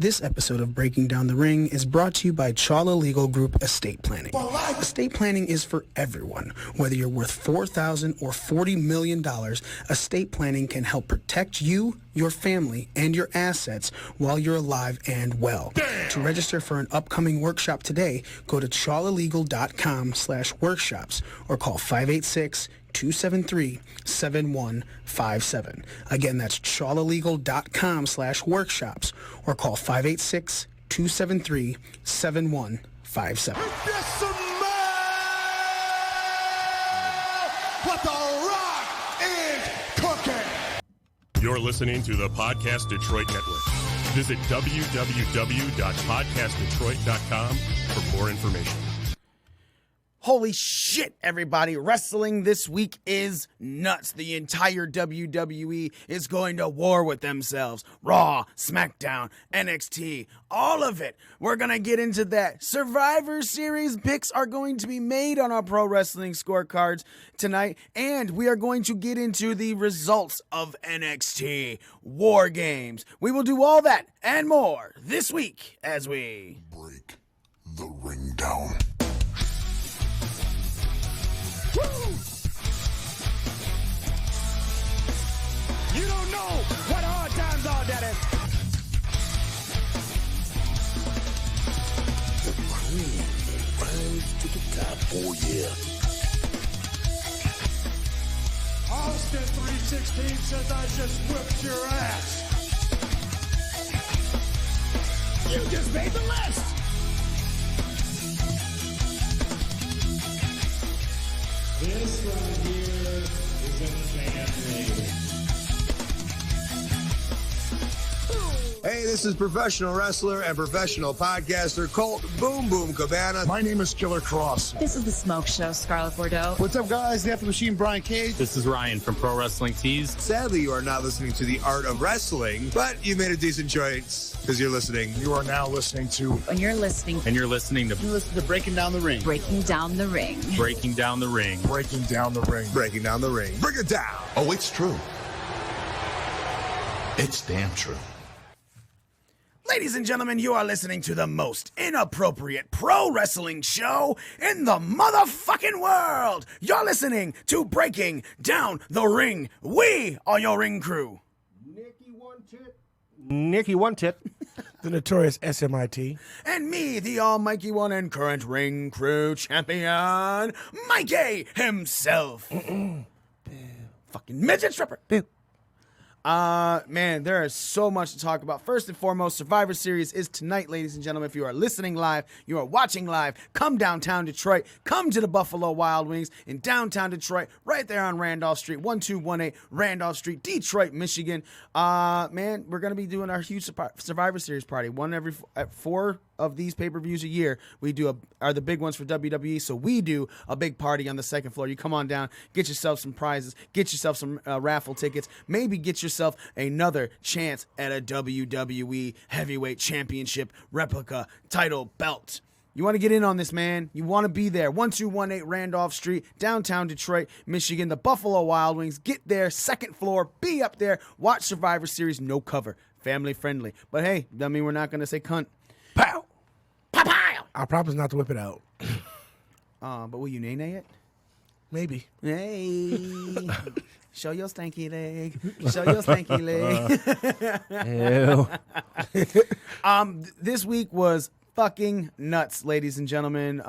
This episode of Breaking Down the Ring is brought to you by Chawla Legal Group Estate Planning. Estate planning is for everyone. Whether you're worth $4,000 or $40 million, estate planning can help protect you, your family, and your assets while you're alive and well. Damn. To register for an upcoming workshop today, go to chawlalegal.com/workshops or call 586-273-7157. Again, that's chawlalegal.com/workshops or call 586-273-7157. What the Rock is cooking. You're listening to the Podcast Detroit Network. Visit www.podcastdetroit.com for more information. Holy shit, everybody. Wrestling this week is nuts. The entire WWE is going to war with themselves. Raw, SmackDown, NXT, all of it. We're going to get into that. Survivor Series picks are going to be made on our pro wrestling scorecards tonight, and we are going to get into the results of NXT War Games. We will do all that and more this week as we break the ring down. Woo! You don't know what hard times are, Daddy. The cream rise to the top, oh yeah. Austin 316 says I just whipped your ass. You just made the list. This right here is a family. Hey, this is professional wrestler and professional podcaster Colt Boom Boom Cabana. My name is Killer Cross. This is The Smoke Show, Scarlett Bordeaux. What's up, guys? The After Machine, Brian Cage. This is Ryan from Pro Wrestling Tees. Sadly, you are not listening to The Art of Wrestling, but you made a decent choice because you're listening. You are now listening to... And you're listening to Breaking Down the Ring. Breaking Down the Ring. Breaking Down the Ring. Breaking Down the Ring. Breaking Down the Ring. Break it down. Oh, it's true. It's damn true. Ladies and gentlemen, you are listening to the most inappropriate pro wrestling show in the motherfucking world. You're listening to Breaking Down the Ring. We are your ring crew. Nikki One Tit. The notorious SMIT. And me, the almighty one and current ring crew champion, Mikey himself. Fucking midget stripper. Man, there is so much to talk about. First and foremost, Survivor Series is tonight, ladies and gentlemen. If you are listening live, you are watching live, come downtown Detroit, come to the Buffalo Wild Wings in downtown Detroit, right there on Randolph Street, 1218 Randolph Street, Detroit, Michigan. Man, we're going to be doing our huge Survivor Series party, one every 4 of these pay-per-views a year. We do are the big ones for WWE, so we do a big party on the second floor. You come on down, get yourself some prizes, get yourself some raffle tickets, maybe get yourself another chance at a WWE Heavyweight Championship replica title belt. You want to get in on this, man. You want to be there. 1218 Randolph Street, downtown Detroit, Michigan, the Buffalo Wild Wings. Get there, second floor, be up there, watch Survivor Series, no cover, family friendly. But hey, that mean we're not going to say cunt. Pow! Pow! I promise not to whip it out. But will you nay it? Maybe. Hey. Show your stanky leg. Show your stanky leg. Ew. This week was fucking nuts, ladies and gentlemen.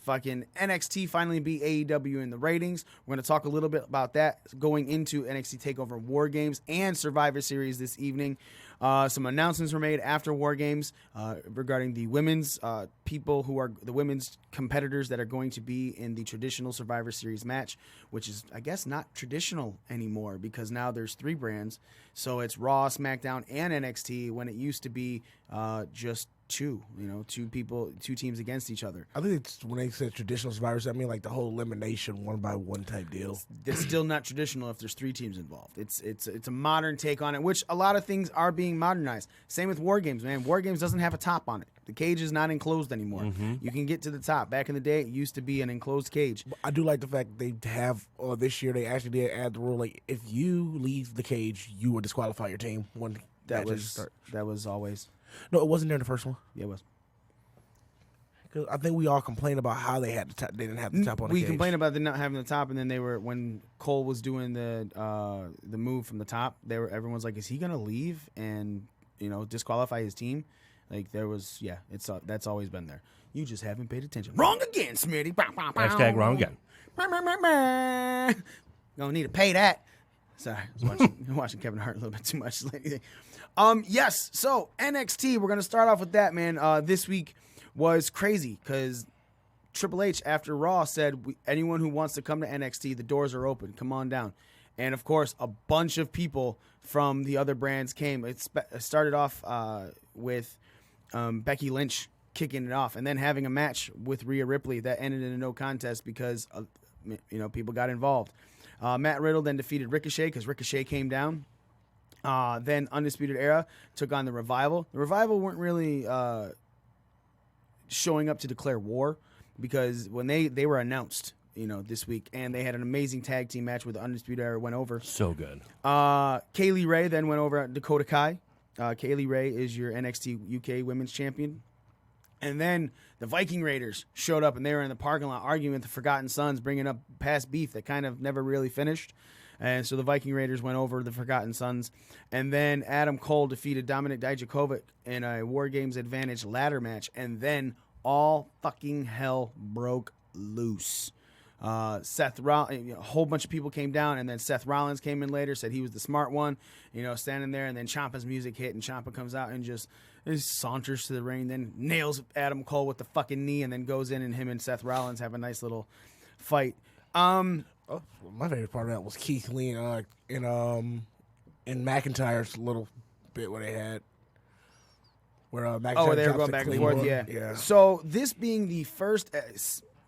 Fucking NXT finally beat AEW in the ratings. We're going to talk a little bit about that going into NXT TakeOver War Games and Survivor Series this evening. Some announcements were made after War Games regarding the women's people who are the women's competitors that are going to be in the traditional Survivor Series match, which is, I guess, not traditional anymore because now there's 3 brands. So it's Raw, SmackDown, and NXT when it used to be just 2, 2 teams against each other. I think it's when they said traditional survivors, I mean like the whole elimination 1-by-1 type deal. It's still not traditional if there's 3 teams involved. It's a modern take on it, which a lot of things are being modernized. Same with War Games, man. War Games doesn't have a top on it. The cage is not enclosed anymore. Mm-hmm. You can get to the top. Back in the day, it used to be an enclosed cage. I do like the fact they have, this year they actually did add the rule, like if you leave the cage, you will disqualify your team when that was always. No, it wasn't there in the first one. Yeah, it was. 'Cause I think we all complained about how they had they didn't have the top on the We cage. complained about them not having the top, and then when Cole was doing the move from the top, everyone's like, is he gonna leave and disqualify his team? Like there was, that's always been there. You just haven't paid attention. Wrong again, Smitty. Hashtag wrong again. Gonna need to pay that. Sorry, I was watching Kevin Hart a little bit too much lately. Yes. So NXT, we're gonna start off with that, man. This week was crazy because Triple H after Raw said anyone who wants to come to NXT, the doors are open. Come on down. And of course, a bunch of people from the other brands came. It started off with Becky Lynch kicking it off, and then having a match with Rhea Ripley that ended in a no contest because people got involved. Matt Riddle then defeated Ricochet because Ricochet came down. Then Undisputed Era took on the Revival. The Revival weren't really showing up to declare war because when they were announced, this week, and they had an amazing tag team match where the Undisputed Era went over. So good. Kaylee Ray then went over at Dakota Kai. Kaylee Ray is your NXT UK Women's Champion. And then the Viking Raiders showed up, and they were in the parking lot arguing with the Forgotten Sons, bringing up past beef that kind of never really finished. And so the Viking Raiders went over the Forgotten Sons. And then Adam Cole defeated Dominik Dijakovic in a War Games Advantage ladder match. And then all fucking hell broke loose. Seth Rollins, a whole bunch of people came down, and then Seth Rollins came in later, said he was the smart one, standing there, and then Ciampa's music hit, and Ciampa comes out and just saunters to the ring, then nails Adam Cole with the fucking knee, and then goes in, and him and Seth Rollins have a nice little fight. My favorite part of that was Keith Lee in McIntyre's little bit where they had. Where McIntyre they were going back and forth, yeah. So this being the first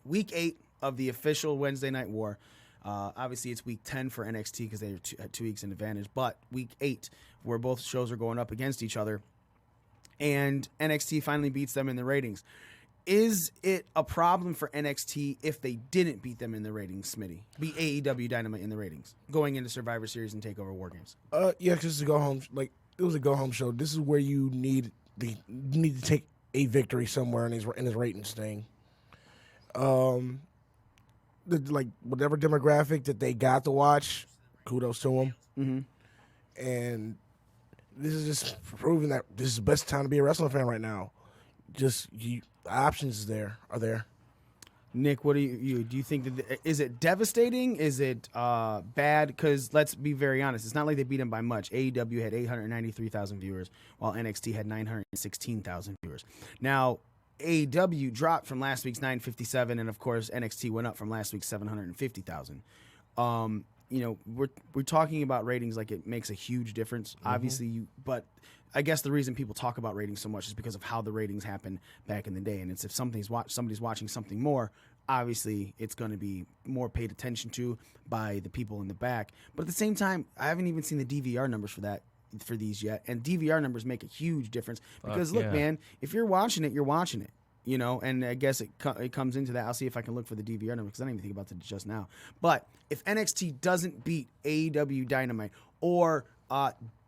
week 8 of the official Wednesday Night War. Obviously, it's week 10 for NXT because they had 2 weeks in advantage. But week 8, where both shows are going up against each other, and NXT finally beats them in the ratings. Is it a problem for NXT if they didn't beat them in the ratings, Smitty? Beat AEW Dynamite in the ratings, going into Survivor Series and TakeOver War Games? Yeah, because it's a go-home. Like, it was a go-home show. This is where you need to take a victory somewhere in his ratings thing. Whatever demographic that they got to watch, kudos to them. Mm-hmm. And this is just proving that this is the best time to be a wrestling fan right now. Just options are there. Nick, what do you think that is it devastating? Is it bad? Because let's be very honest, it's not like they beat them by much. AEW had 893,000 viewers, while NXT had 916,000 viewers. Now, AEW dropped from last week's 957, and of course NXT went up from last week's 750,000. We're talking about ratings like it makes a huge difference. Mm-hmm. Obviously, but I guess the reason people talk about ratings so much is because of how the ratings happened back in the day. And it's if somebody's watching something more, obviously it's going to be more paid attention to by the people in the back. But at the same time, I haven't even seen the DVR numbers for these yet, and DVR numbers make a huge difference because look, man, if you're watching it, you're watching it, and I guess it comes into that. I'll see if I can look for the DVR number because I didn't even think about it just now. But if NXT doesn't beat AEW Dynamite or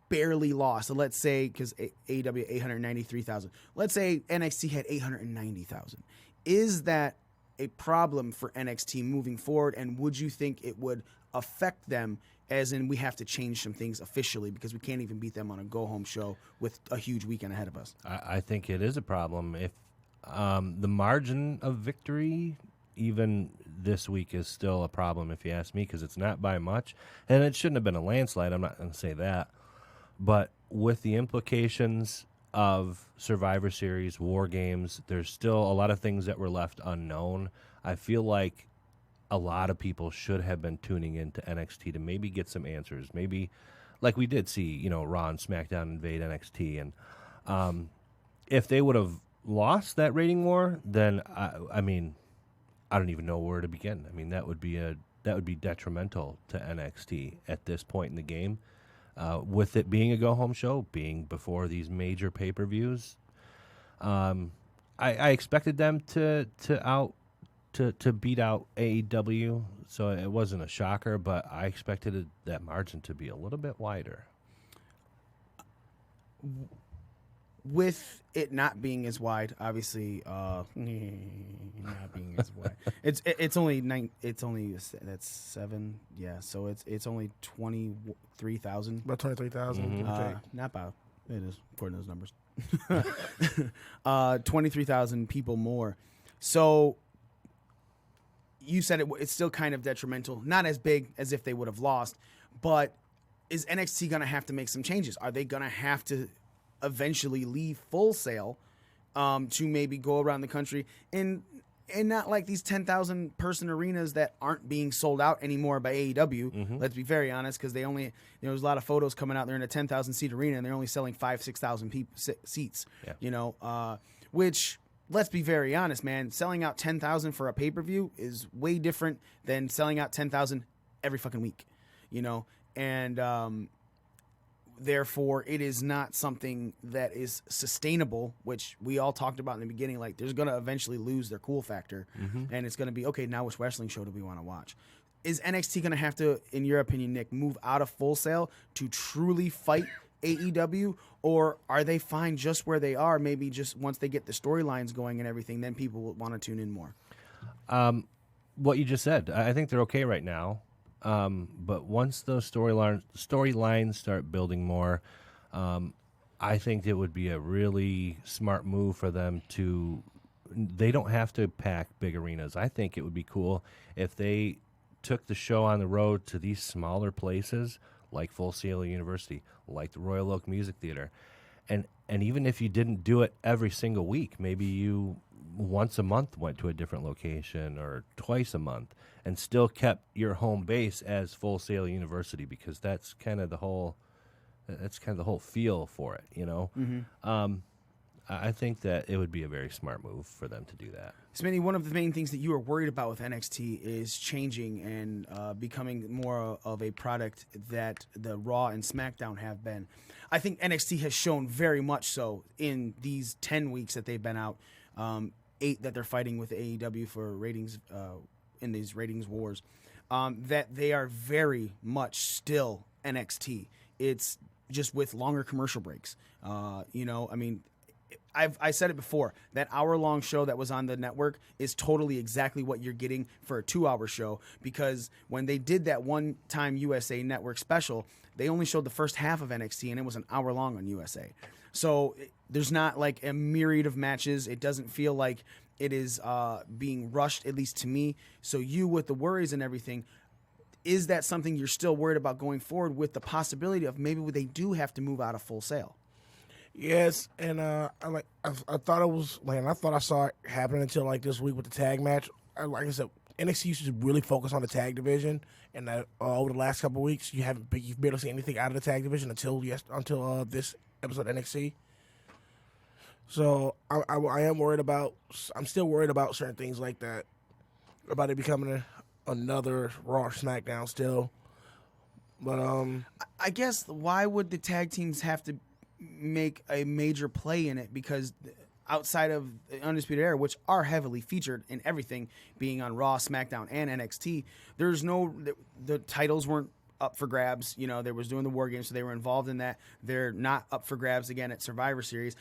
barely lost, so let's say because AEW 893,000, let's say NXT had 890,000, is that a problem for NXT moving forward? And would you think it would affect them? As in, we have to change some things officially because we can't even beat them on a go-home show with a huge weekend ahead of us. I think it is a problem. If the margin of victory, even this week, is still a problem, if you ask me, because it's not by much. And it shouldn't have been a landslide. I'm not going to say that. But with the implications of Survivor Series, War Games, there's still a lot of things that were left unknown. I feel like a lot of people should have been tuning into NXT to maybe get some answers. Maybe, like we did see, Raw and SmackDown invade NXT. And if they would have lost that rating war, then, I don't even know where to begin. I mean, that would be detrimental to NXT at this point in the game. With it being a go-home show, being before these major pay-per-views, I expected them to beat out AEW, so it wasn't a shocker, but I expected that margin to be a little bit wider. with it not being as wide, obviously, not being as wide. It's only that's 7. Yeah, so it's only 23,000. About 23,000. Not bad. It is according to those numbers. 23,000 people more. So you said it's still kind of detrimental, not as big as if they would have lost, but is NXT going to have to make some changes? Are they going to have to eventually leave Full Sail to maybe go around the country and not like these 10,000 person arenas that aren't being sold out anymore by AEW? Let's be very honest, because there's a lot of photos coming out there in a 10,000 seat arena and they're only selling 6,000 seats. Yeah. Which, let's be very honest, man, selling out 10,000 for a pay-per-view is way different than selling out 10,000 every fucking week, and therefore it is not something that is sustainable, which we all talked about in the beginning. Like, there's going to eventually lose their cool factor, and it's going to be, okay, now which wrestling show do we want to watch? Is NXT going to have to, in your opinion, Nick, move out of Full Sail to truly fight AEW, or are they fine just where they are? Maybe just once they get the storylines going and everything, then people will want to tune in more. What you just said, I think they're okay right now. But once those storylines start building more, I think it would be a really smart move for them to. They don't have to pack big arenas. I think it would be cool if they took the show on the road to these smaller places like Full Sail University, like the Royal Oak Music Theater, and even if you didn't do it every single week, maybe you once a month went to a different location or twice a month and still kept your home base as Full Sail University, because that's kind of the whole feel for it, I think that it would be a very smart move for them to do that. Smitty, one of the main things that you are worried about with NXT is changing and becoming more of a product that the Raw and SmackDown have been. I think NXT has shown very much so in these 10 weeks that they've been out, 8 that they're fighting with AEW for ratings in these ratings wars, that they are very much still NXT. It's just with longer commercial breaks. I said it before, that hour-long show that was on the network is totally exactly what you're getting for a 2-hour show, because when they did that one-time USA Network special, they only showed the first half of NXT, and it was an hour long on USA. So there's not like a myriad of matches. It doesn't feel like it is being rushed, at least to me. So you, with the worries and everything, is that something you're still worried about going forward, with the possibility of maybe they do have to move out of Full Sail? Yes, and I thought it was like, and I thought I saw it happen until like this week with the tag match. Like I said, NXT used to really focus on the tag division, and over the last couple of weeks, you've barely seen anything out of the tag division until this episode of NXT. So I am worried about. I'm still worried about certain things like that, about it becoming another Raw or SmackDown still. But I guess, why would the tag teams have to make a major play in it? Because outside of the Undisputed Era, which are heavily featured in everything, being on Raw, SmackDown, and NXT, the titles weren't up for grabs. They was doing the War Games, so they were involved in that. They're not up for grabs again at Survivor Series.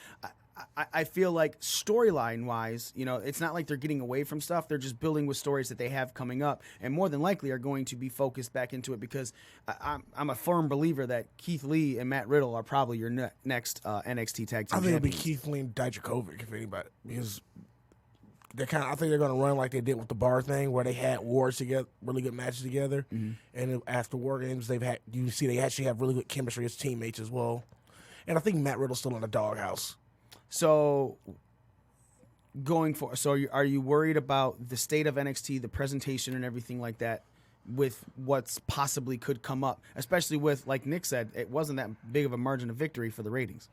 I feel like storyline-wise, it's not like they're getting away from stuff. They're just building with stories that they have coming up, and more than likely are going to be focused back into it, because I'm a firm believer that Keith Lee and Matt Riddle are probably your next NXT tag team I think it'll be champions. Keith Lee and Dijakovic, if anybody, because I think they're going to run like they did with the bar thing, where they had wars together, really good matches together, and after War Games, they actually have really good chemistry as teammates as well. And I think Matt Riddle's still in the doghouse. So, are you worried about the state of NXT, the presentation and everything like that, with what's possibly could come up, especially with, like Nick said, it wasn't that big of a margin of victory for the ratings?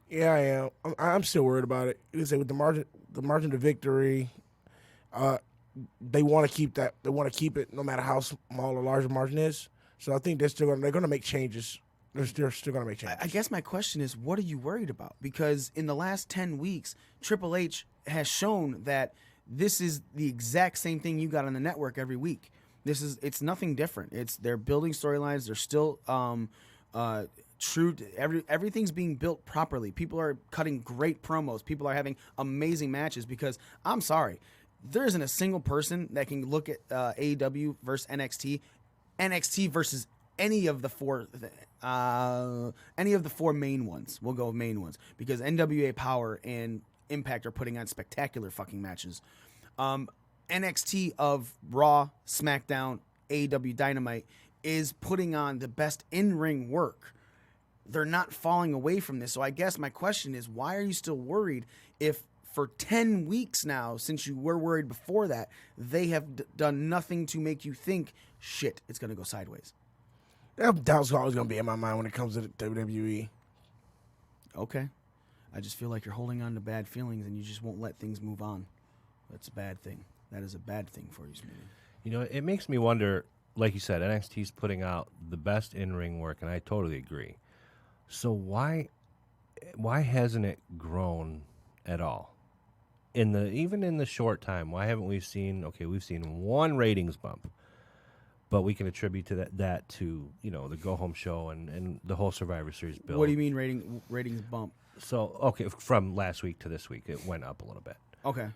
Yeah, I am. I'm still worried about it. You say with the margin of victory, they want to keep that. They want to keep it no matter how small or large the margin is. So I think they're going to make changes. They're still going to make changes. I guess my question is, what are you worried about? Because in the last 10 weeks, Triple H has shown that this is the exact same thing you got on the network every week. It's nothing different. They're building storylines. They're still true to everything's being built properly. People are cutting great promos. People are having amazing matches because I'm sorry, there isn't a single person that can look at AEW versus NXT versus any of the four main ones. We'll go with main ones because NWA Power and Impact are putting on spectacular fucking matches. NXT of Raw, SmackDown, AEW Dynamite is putting on the best in-ring work. They're not falling away from this. So I guess my question is, why are you still worried if for 10 weeks now, since you were worried before that, they have done nothing to make you think, shit, it's going to go sideways? That doubt's always going to be in my mind when it comes to the WWE. Okay. I just feel like you're holding on to bad feelings and you just won't let things move on. That's a bad thing. That is a bad thing for you, Smitty. You know, it makes me wonder, like you said, NXT's putting out the best in-ring work, and I totally agree. So why hasn't it grown at all? Even in the short time, why haven't we seen? Okay, we've seen one ratings bump, but we can attribute to that to the Go Home show and the whole Survivor Series build. What do you mean ratings bump? So okay, from last week to this week, it went up a little bit. Okay.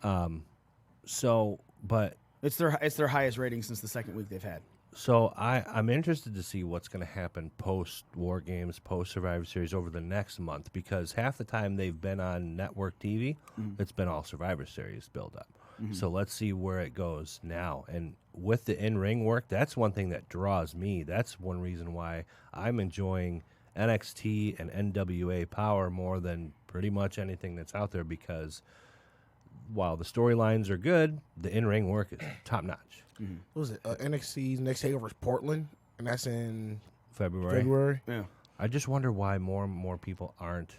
But it's their highest rating since the second week they've had. So I'm interested to see what's going to happen post War Games, post Survivor Series over the next month, because half the time they've been on network TV, it's been all Survivor Series build up. So let's see where it goes now. And with the in-ring work, that's one thing that draws me. That's one reason why I'm enjoying NXT and NWA Power more than pretty much anything that's out there, because while the storylines are good, the in-ring work is top-notch. What was it? NXT's next takeover is Portland, and that's in February. Yeah. I just wonder why more and more people aren't.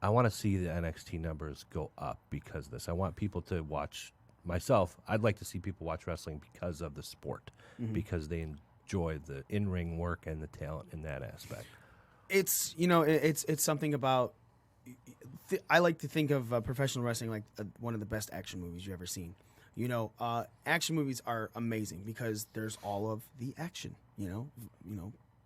I want to see the NXT numbers go up because of this. I want people to watch. Myself, I'd like to see people watch wrestling because of the sport, because they enjoy the in-ring work and the talent in that aspect. It's it's something about. I like to think of professional wrestling like one of the best action movies you've ever seen. Action movies are amazing because there's all of the action.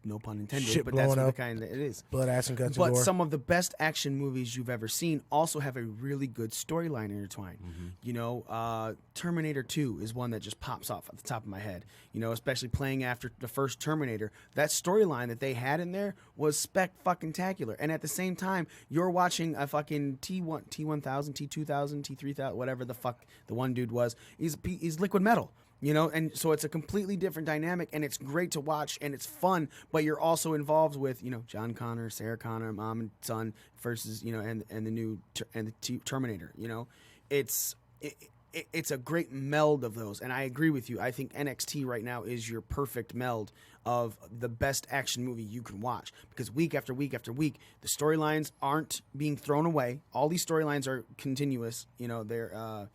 No pun intended, Shit but that's blowing what the up, kind that it is. blood, ass, and guts. But and gore. some of the best action movies you've ever seen also have a really good storyline intertwined. Terminator 2 is one that just pops off at the top of my head. Especially playing after the first Terminator. That storyline that they had in there was spec-fucking-tacular. And at the same time, you're watching a fucking T1000, T2000, T3000, whatever the fuck the one dude was. He's liquid metal. And so it's a completely different dynamic, and it's great to watch, and it's fun, but you're also involved with, John Connor, Sarah Connor, mom and son versus, and the new, Terminator, It's a great meld of those, and I agree with you. I think NXT right now is your perfect meld of the best action movie you can watch, because week after week after week, the storylines aren't being thrown away. All these storylines are continuous, they're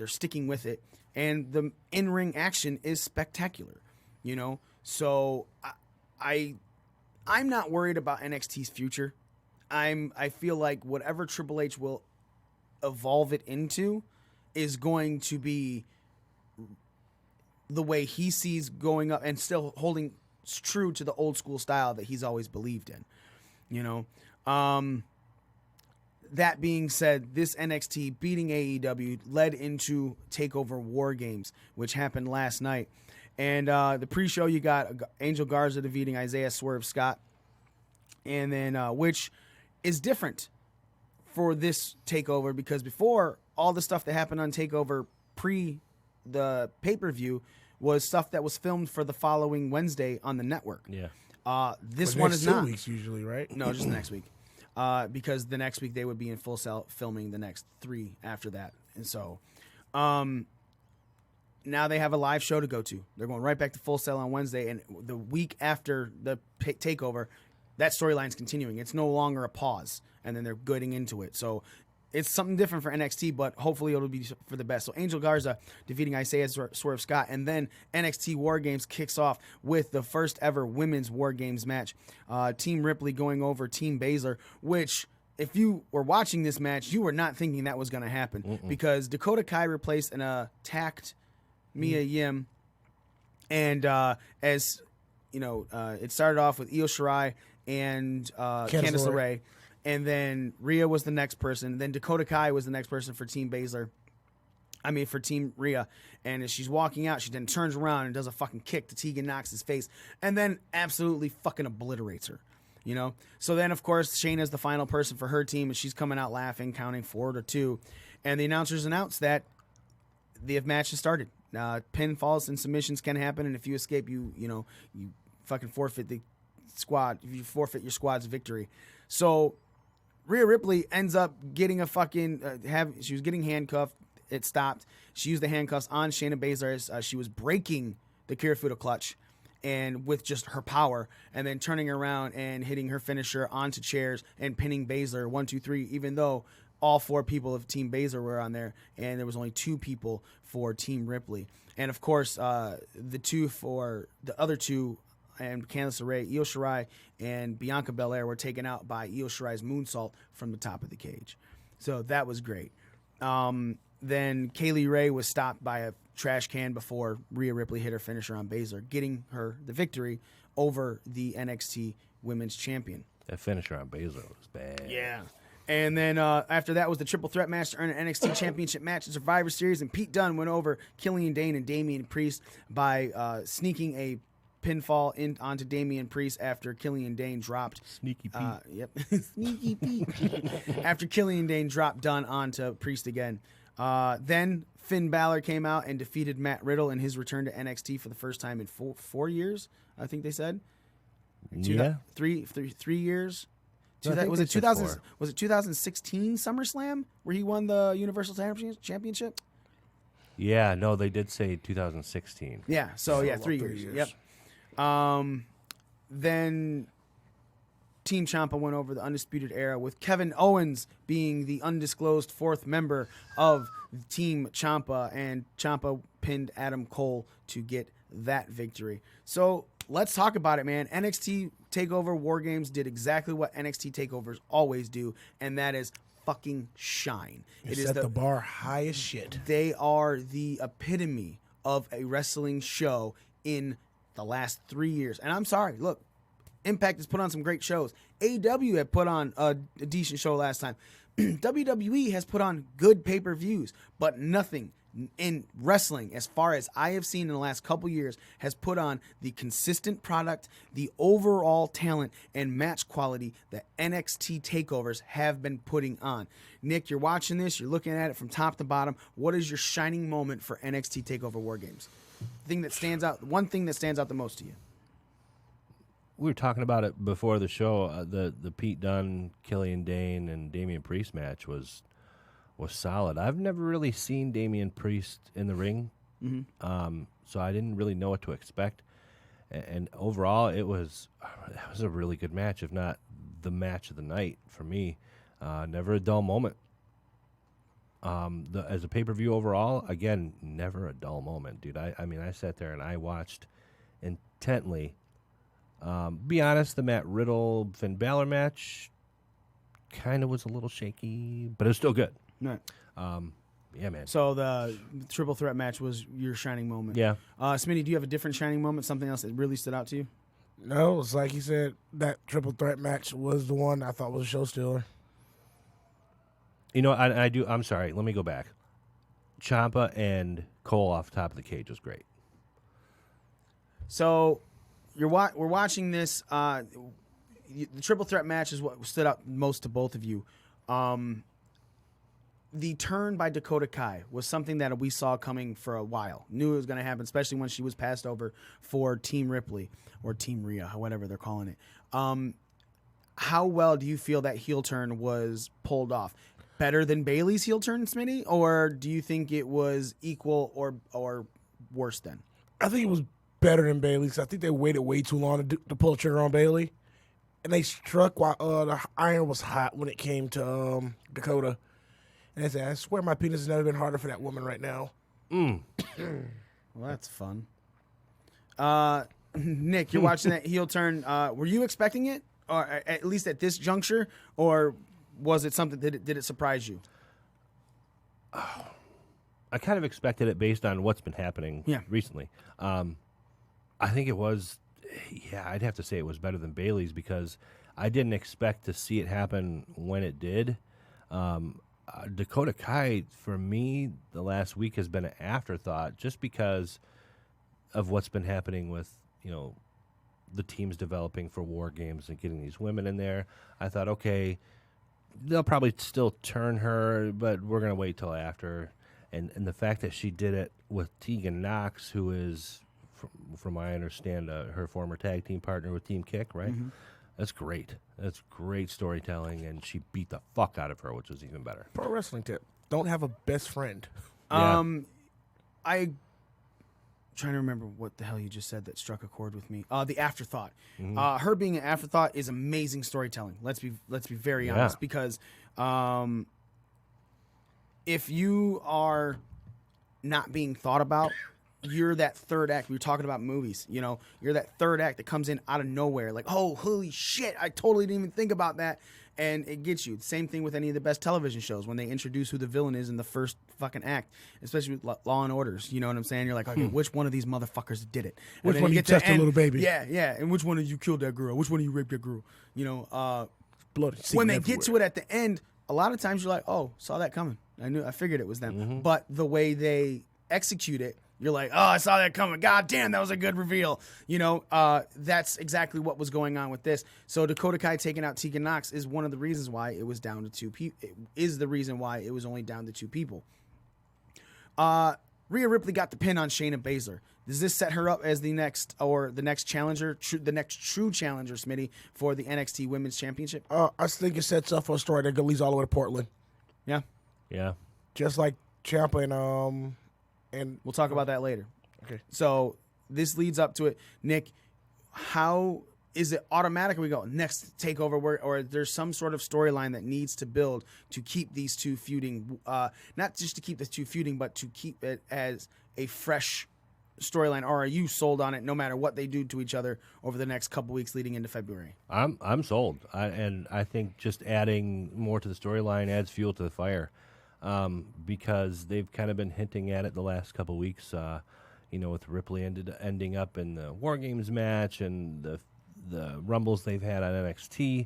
sticking with it. And the in-ring action is spectacular, So I'm not worried about NXT's future. I feel like whatever Triple H will evolve it into is going to be the way he sees going up and still holding true to the old school style that he's always believed in, That being said, this NXT beating AEW led into TakeOver War Games, which happened last night. And the pre-show, you got Angel Garza defeating Isaiah Swerve Scott, and then which is different for this TakeOver, because before, all the stuff that happened on TakeOver pre the pay-per-view was stuff that was filmed for the following Wednesday on the network. Yeah. This one is not. 2 weeks usually, right? No, just the next week. Because the next week they would be in Full Sail filming the next 3 after that. And so now they have a live show to go to. They're going right back to Full Sail on Wednesday, and the week after the takeover, that storyline's continuing. It's no longer a pause, and then they're getting into it. So it's something different for NXT, but hopefully it'll be for the best. So Angel Garza defeating Isaiah Swerve Scott, and then NXT War Games kicks off with the first ever women's War Games match. Team Ripley going over Team Baszler, which, if you were watching this match, you were not thinking that was going to happen, because Dakota Kai replaced an attacked Mia Yim, and as you know, it started off with Io Shirai and Candice LeRae. And then Rhea was the next person. Then Dakota Kai was the next person for Team Baszler. For Team Rhea. And as she's walking out, she then turns around and does a fucking kick to Tegan Knox's face and then absolutely fucking obliterates her. So then, of course, Shayna's the final person for her team, and she's coming out laughing, counting 4 to 2. And the announcers announced that the match has started. Pinfalls and submissions can happen, and if you escape, you fucking forfeit the squad. You forfeit your squad's victory. So Rhea Ripley ends up getting a fucking she was getting handcuffed. It stopped. She used the handcuffs on Shayna Baszler as she was breaking the Kirifuda clutch, and with just her power, and then turning around and hitting her finisher onto chairs and pinning Baszler 1, 2, 3. Even though all 4 people of Team Baszler were on there, and there was only 2 people for Team Ripley. And of course, the other two, and Candice LeRae, Io Shirai, and Bianca Belair were taken out by Io Shirai's moonsault from the top of the cage. So that was great. Then Kaylee Ray was stopped by a trash can before Rhea Ripley hit her finisher on Baszler, getting her the victory over the NXT Women's Champion. That finisher on Baszler was bad. Yeah. And then after that was the triple threat match to earn an NXT Championship match in Survivor Series, and Pete Dunne went over Killian Dane and Damian Priest by sneaking a pinfall onto Damian Priest after Killian Dane dropped. Sneaky Pete. Yep. Sneaky Pete. After Killian Dane dropped Dunne onto Priest again. Then Finn Balor came out and defeated Matt Riddle in his return to NXT for the first time in 4 years, I think they said. Yeah. 3 years. No, Was it 2016 SummerSlam where he won the Universal Championship? Yeah, no, they did say 2016. Yeah, so yeah, 3 years. Yep. Then Team Ciampa went over the Undisputed Era, with Kevin Owens being the undisclosed 4th member of Team Ciampa, and Ciampa pinned Adam Cole to get that victory. So let's talk about it, man. NXT TakeOver War Games did exactly what NXT TakeOvers always do, and that is fucking shine. It set the bar high as shit. They are the epitome of a wrestling show in the last 3 years. And I'm sorry, look, Impact has put on some great shows. AEW had put on a decent show last time. WWE has put on good pay-per-views, but nothing in wrestling, as far as I have seen in the last couple years, has put on the consistent product, the overall talent, and match quality that NXT takeovers have been putting on. Nick, you're watching this, you're looking at it from top to bottom. What is your shining moment for NXT TakeOver War Games? One thing that stands out the most to you. We were talking about it before the show. The Pete Dunne, Killian Dane, and Damian Priest match was solid. I've never really seen Damian Priest in the ring, so I didn't really know what to expect. And overall, it was a really good match, if not the match of the night for me. Never a dull moment. As a pay-per-view overall, again, never a dull moment, dude. I sat there and I watched intently. Be honest, the Matt Riddle Finn Balor match kind of was a little shaky, but it was still good. Right. Yeah, man. So the triple threat match was your shining moment. Yeah. Smitty, do you have a different shining moment? Something else that really stood out to you? No, it's like you said, that triple threat match was the one I thought was a show stealer. You know, I do. I'm sorry. Let me go back. Ciampa and Cole off the top of the cage was great. So we're watching this. The triple threat match is what stood out most to both of you. The turn by Dakota Kai was something that we saw coming for a while. Knew it was going to happen, especially when she was passed over for Team Ripley or Team Rhea, whatever they're calling it. How well do you feel that heel turn was pulled off? Better than Bayley's heel turn, Smitty? Or do you think it was equal or worse than? I think it was better than Bayley's. I think they waited way too long to pull the trigger on Bayley. And they struck while the iron was hot when it came to Dakota. And they said, I swear my penis has never been harder for that woman right now. Well, that's fun. Nick, you're watching that heel turn. Were you expecting it? Or at least at this juncture? Or was it something, did it surprise you? I kind of expected it based on what's been happening recently. I think it was yeah, I'd have to say it was better than Bailey's because I didn't expect to see it happen when it did. Dakota Kai, for me, the last week has been an afterthought just because of what's been happening with, the teams developing for War Games and getting these women in there. I thought, okay, they'll probably still turn her, but we're going to wait till after. And the fact that she did it with Tegan Knox, who is, from what I understand, her former tag team partner with Team Kick, right? Mm-hmm. That's great. That's great storytelling, and she beat the fuck out of her, which was even better. Pro wrestling tip: don't have a best friend. Yeah. I'm trying to remember what the hell you just said that struck a chord with me. The afterthought. Mm-hmm. Her being an afterthought is amazing storytelling. Let's be very honest, because if you are not being thought about, you're that third act. We were talking about movies. You're that third act that comes in out of nowhere. Like, oh, holy shit, I totally didn't even think about that. And it gets you. Same thing with any of the best television shows when they introduce who the villain is in the first fucking act, especially with Law and Orders. You know what I'm saying? You're like, okay, which one of these motherfuckers did it? And which one of you touched a little baby? Yeah. And which one of you killed that girl? Which one of you raped that girl? Blood. When they get to it at the end, a lot of times you're like, oh, saw that coming. I figured it was them. Mm-hmm. But the way they execute it, you're like, oh, I saw that coming. God damn, that was a good reveal. That's exactly what was going on with this. So Dakota Kai taking out Tegan Knox is one of the reasons why it was down to two people. It is the reason why it was only down to two people. Rhea Ripley got the pin on Shayna Baszler. Does this set her up as the next challenger, the next true challenger, Smitty, for the NXT Women's Championship? I think it sets up for a story that leads all the way to Portland. Yeah. Yeah. Just like Ciampa and we'll talk about that later. Okay. So this leads up to it. Nick, how is it automatic? We go next takeover, or there's some sort of storyline that needs to build to keep these two feuding, not just to keep the two feuding, but to keep it as a fresh storyline? Or are you sold on it no matter what they do to each other over the next couple weeks leading into February? I'm sold. I think just adding more to the storyline adds fuel to the fire. Because they've kind of been hinting at it the last couple weeks, with Ripley ending up in the War Games match and the rumbles they've had on NXT.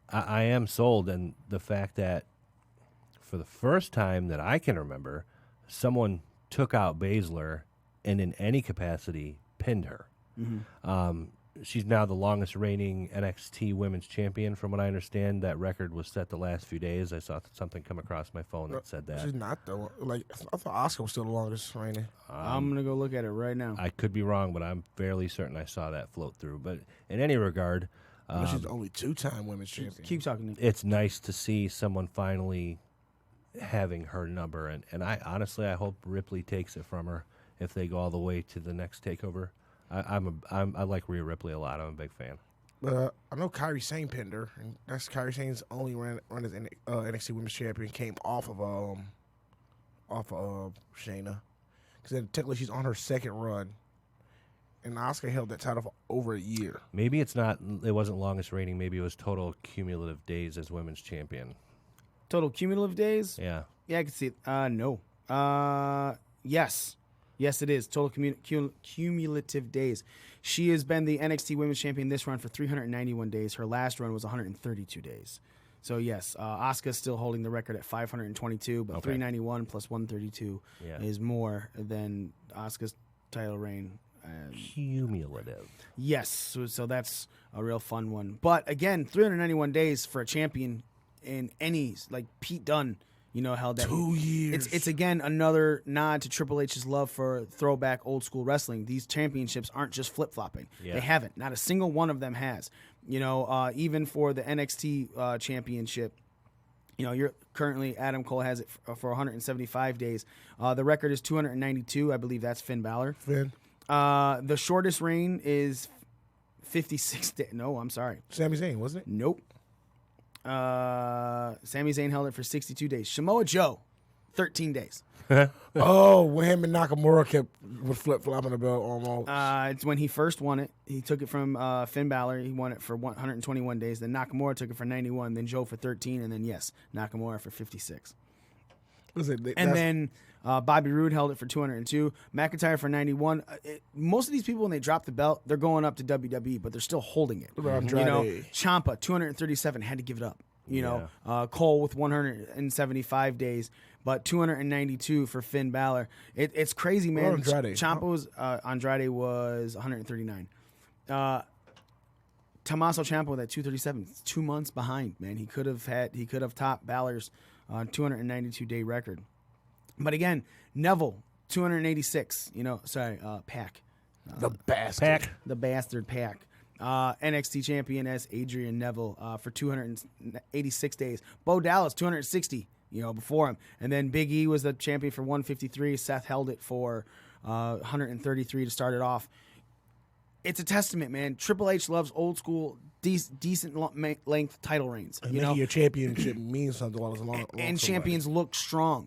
I am sold, and the fact that for the first time that I can remember, someone took out Baszler and in any capacity pinned her. Mm-hmm. She's now the longest reigning NXT Women's Champion. From what I understand, that record was set the last few days. I saw something come across my phone that said that. She's not I thought Asuka was still the longest reigning. I'm gonna go look at it right now. I could be wrong, but I'm fairly certain I saw that float through. But in any regard, she's only two-time Women's Champion. Keep talking, Nick. It's nice to see someone finally having her number, and I honestly hope Ripley takes it from her if they go all the way to the next takeover. I like Rhea Ripley a lot. I'm a big fan. I know Kairi Sane pinned her, and that's Kairi Sane's only run as NXT Women's Champion came off of Shayna, because then technically she's on her second run, and Asuka held that title for over a year. Maybe it wasn't longest reigning. Maybe it was total cumulative days as Women's Champion. Total cumulative days? Yeah. Yeah, I can see it. No. Yes. Yes, it is. Total cumulative days. She has been the NXT Women's Champion this run for 391 days. Her last run was 132 days. So, yes, Asuka's still holding the record at 522, but 391 plus 132 is more than Asuka's title reign. Cumulative. Yes, so that's a real fun one. But, again, 391 days for a champion in any, like Pete Dunne, held that 2 years. It's again another nod to Triple H's love for throwback old school wrestling. These championships aren't just flip flopping. Yeah. They haven't. Not a single one of them has. Even for the NXT championship, you're currently Adam Cole has it for 175 days. The record is 292. I believe that's Finn Balor. Finn. The shortest reign is 56 days. No, I'm sorry. Sami Zayn, wasn't it? Nope. Sami Zayn held it for 62 days. Samoa Joe, 13 days. When him and Nakamura was flip-flopping the belt almost. It's when he first won it. He took it from Finn Balor. He won it for 121 days. Then Nakamura took it for 91. Then Joe for 13. And then, yes, Nakamura for 56. Listen, and then Bobby Roode held it for 202. McIntyre for 91. Most of these people, when they drop the belt, they're going up to WWE, but they're still holding it. Ciampa, 237, had to give it up. Cole with 175 days, but 292 for Finn Balor. It's crazy, man. Andrade was 139. Tommaso Ciampa with that 237, 2 months behind, man. He could have topped Balor's 292-day record. But again, Neville, 286. Pac. The bastard Pac. NXT champion as Adrian Neville for 286 days. Bo Dallas, 260, before him. And then Big E was the champion for 153. Seth held it for 133 to start it off. It's a testament, man. Triple H loves old school, decent length title reigns. Your championship means something while it's long. And champions look strong.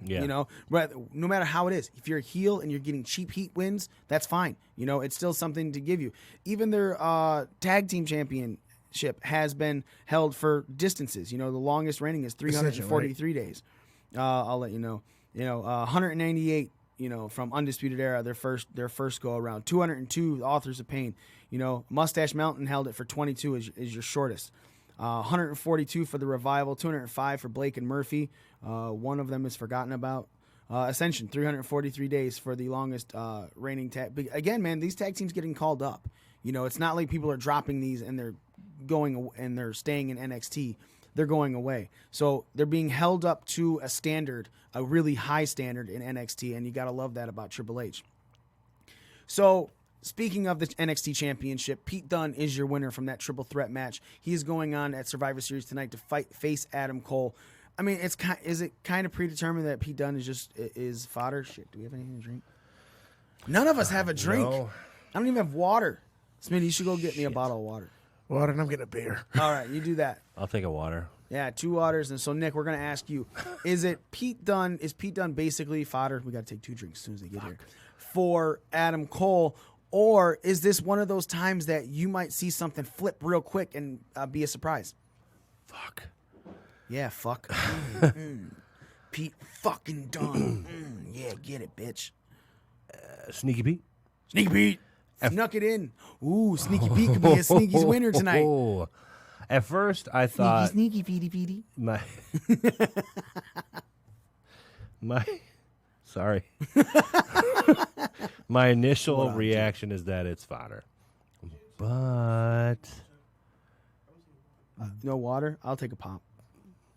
But no matter how it is, if you're a heel and you're getting cheap heat wins, that's fine. It's still something to give you. Even their tag team championship has been held for distances. The longest reigning is 343 days. I'll let you know. 198. From Undisputed Era, their first go around. 202, the Authors of Pain. Mustache Mountain held it for 22 is your shortest. 142 for the Revival. 205 for Blake and Murphy. One of them is forgotten about. Ascension, 343 days for the longest reigning tag. Again, man, these tag teams getting called up. It's not like people are dropping these and they're going and they're staying in NXT. They're going away. So they're being held up to a standard, a really high standard in NXT, and you got to love that about Triple H. So speaking of the NXT Championship, Pete Dunne is your winner from that triple threat match. He is going on at Survivor Series tonight to face Adam Cole. I mean, is it kind of predetermined that Pete Dunne is fodder? Shit, do we have anything to drink? None of us have a drink. No. I don't even have water. Smitty, you should go get me a bottle of water. Water, and I'm getting a beer. All right, you do that. I'll take a water. Yeah, 2 waters. And so, Nick, we're going to ask you, is Pete Dunne basically fodder? We got to take 2 drinks as soon as they get here. For Adam Cole, or is this one of those times that you might see something flip real quick and be a surprise? Fuck. Yeah, fuck. Pete fucking Dunne. Yeah, get it, bitch. Sneaky Pete. Sneaky Pete. Snuck it in. Ooh, Sneaky Pete could be a Sneaky's winner tonight. At first, I thought... Sneaky Petey. Sorry. My initial reaction is that it's fodder. But... no water? I'll take a pop.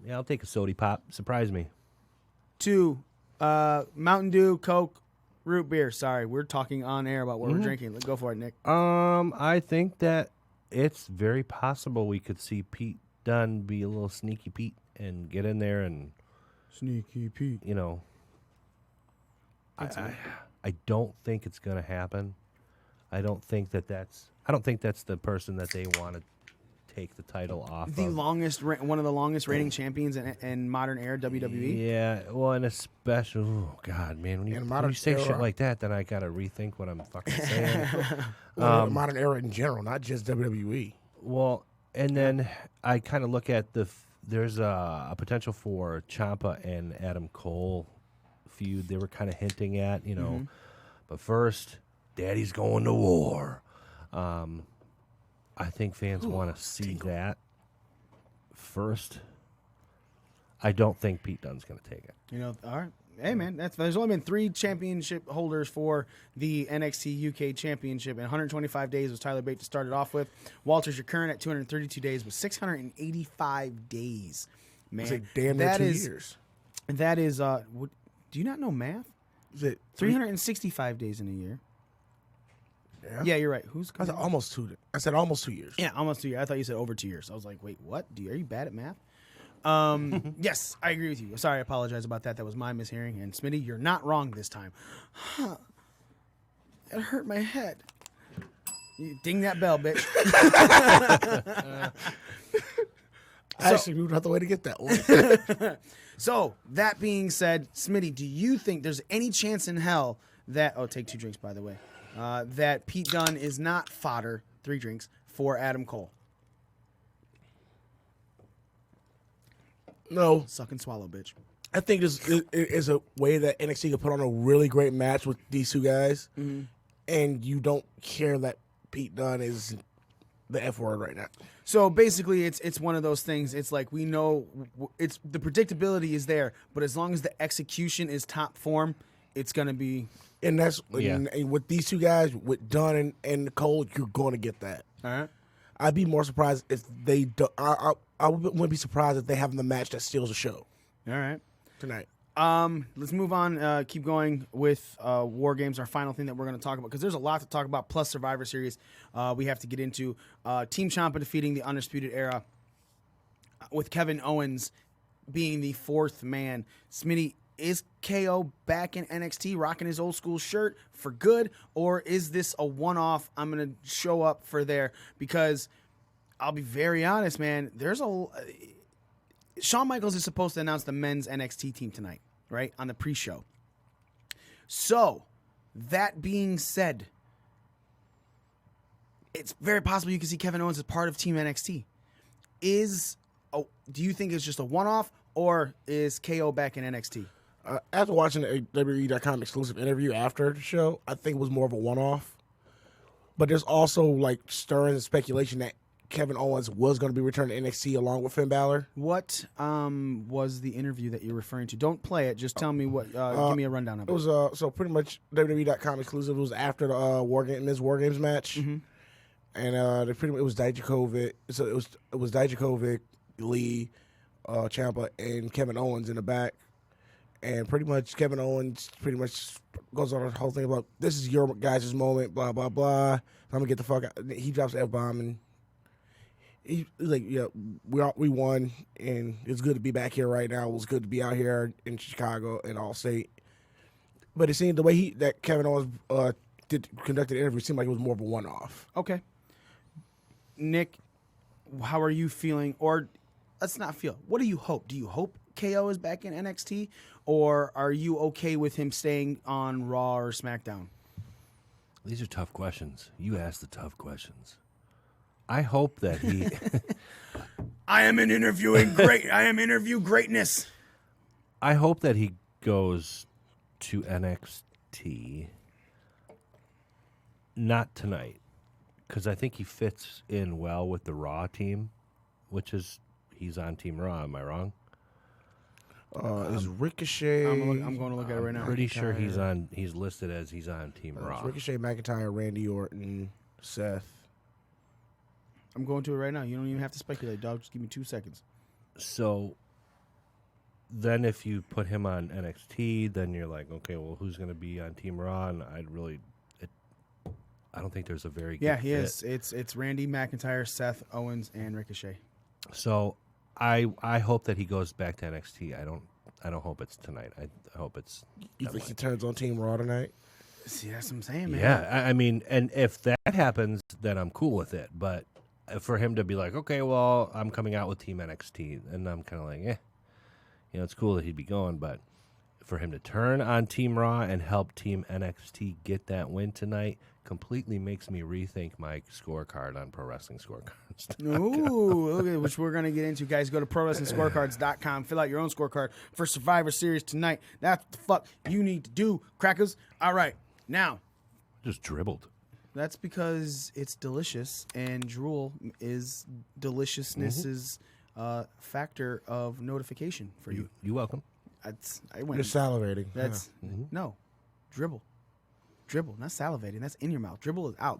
Yeah, I'll take a sody pop. Surprise me. 2, Mountain Dew, Coke, root beer. Sorry, we're talking on air about what we're drinking. Let's go for it, Nick. I think that it's very possible we could see Pete Dunne be a little Sneaky Pete and get in there and Sneaky Pete. I don't think it's going to happen. I don't think that's the person that they want to take the title off. One of the longest reigning champions in modern era WWE. Yeah, well, and especially, oh God, man, when you say shit like that, then I gotta rethink what I'm fucking saying. Modern era in general, not just WWE. Well, and then I kind of look at there's a potential for Ciampa and Adam Cole feud. They were kind of hinting at, but first, Daddy's going to war. I think fans want to see that first. I don't think Pete Dunne's going to take it. All right. Hey, man, there's only been 3 championship holders for the NXT UK Championship, and 125 days was Tyler Bate to start it off with. Walter's your current at 232 days with 685 days. Man, like damn near 2 years. That is, do you not know math? Is it 365 days in a year? Yeah, you're right. I said almost 2. I said almost 2 years. Yeah, almost 2 years. I thought you said over 2 years. I was like, wait, what? Are you bad at math? Yes, I agree with you. Sorry, I apologize about that. That was my mishearing. And Smitty, you're not wrong this time. It hurt my head. You ding that bell, bitch. I actually moved out the way to get that one. So, that being said, Smitty, do you think there's any chance in hell that... Oh, take 2 drinks, by the way. That Pete Dunne is not fodder, 3 drinks, for Adam Cole? No. Suck and swallow, bitch. I think this is a way that NXT can put on a really great match with these two guys, and you don't care that Pete Dunne is the F word right now. So basically, it's one of those things. It's like we know it's the predictability is there, but as long as the execution is top form, it's gonna be. And that's and with these two guys, with Dunne and Cole, you're going to get that. All right. I'd be more surprised if they do, I wouldn't be surprised if they have the match that steals the show. All right. Tonight. Let's move on. Keep going with War Games, our final thing that we're going to talk about, because there's a lot to talk about, plus Survivor Series we have to get into. Team Ciampa defeating the Undisputed Era with Kevin Owens being the fourth man. Smitty, is KO back in NXT rocking his old school shirt for good, or is this a one-off? I'm going to show up for there, because I'll be very honest, man. Shawn Michaels is supposed to announce the men's NXT team tonight, right, on the pre-show. So, that being said, it's very possible you can see Kevin Owens as part of Team NXT. Do you think it's just a one-off, or is KO back in NXT? After watching a WWE.com exclusive interview after the show, I think it was more of a one-off. But there's also like stirring and speculation that Kevin Owens was going to be returning to NXT along with Finn Balor. What was the interview that you're referring to? Don't play it. Just tell me what. Give me a rundown of it. It was so pretty much WWE.com exclusive. It was after the Miz War Games match, and it was Dijakovic. So it was Dijakovic, Lee, Ciampa, and Kevin Owens in the back. And pretty much Kevin Owens goes on the whole thing about, this is your guys' moment, blah, blah, blah. I'm going to get the fuck out. He drops the F-bomb, and he's like, yeah, we won, and it's good to be back here right now. It was good to be out here in Chicago and Allstate. But it seemed the way that Kevin Owens conducted the interview seemed like it was more of a one-off. Okay. Nick, how are you feeling? Or let's not feel. What do you hope? Do you hope KO is back in NXT, or are you okay with him staying on Raw or SmackDown? These are tough questions. You ask the tough questions. I hope that he... I am interview greatness. I hope that he goes to NXT. Not tonight, because I think he fits in well with the Raw team, which is he's on Team Raw. Am I wrong? Is Ricochet? I'm going to look at it right now. Pretty sure he's listed as he's on Team Raw. Ricochet, McIntyre, Randy Orton, Seth. I'm going to it right now. You don't even have to speculate, dog. Just give me 2 seconds. So then if you put him on NXT, then you're like, okay, well, who's going to be on Team Raw? And I don't think there's a very good he fit. is. It's Randy, McIntyre, Seth, Owens, and Ricochet. So I hope that he goes back to NXT. I don't hope it's tonight. I hope it's. You think he turns on Team Raw tonight? See, that's what I'm saying, man. Yeah, I mean, and if that happens, then I'm cool with it. But for him to be like, okay, well, I'm coming out with Team NXT, and I'm kind of like, it's cool that he'd be going, but for him to turn on Team Raw and help Team NXT get that win tonight completely makes me rethink my scorecard on Pro Wrestling Scorecards. Ooh, okay, which we're going to get into, guys. Go to ProWrestlingScorecards.com. Fill out your own scorecard for Survivor Series tonight. That's what the fuck you need to do, crackers. All right, now. Just dribbled. That's because it's delicious, and drool is deliciousness's factor of notification for you. You're welcome. You're salivating. That's no, dribble, not salivating. That's in your mouth. Dribble is out.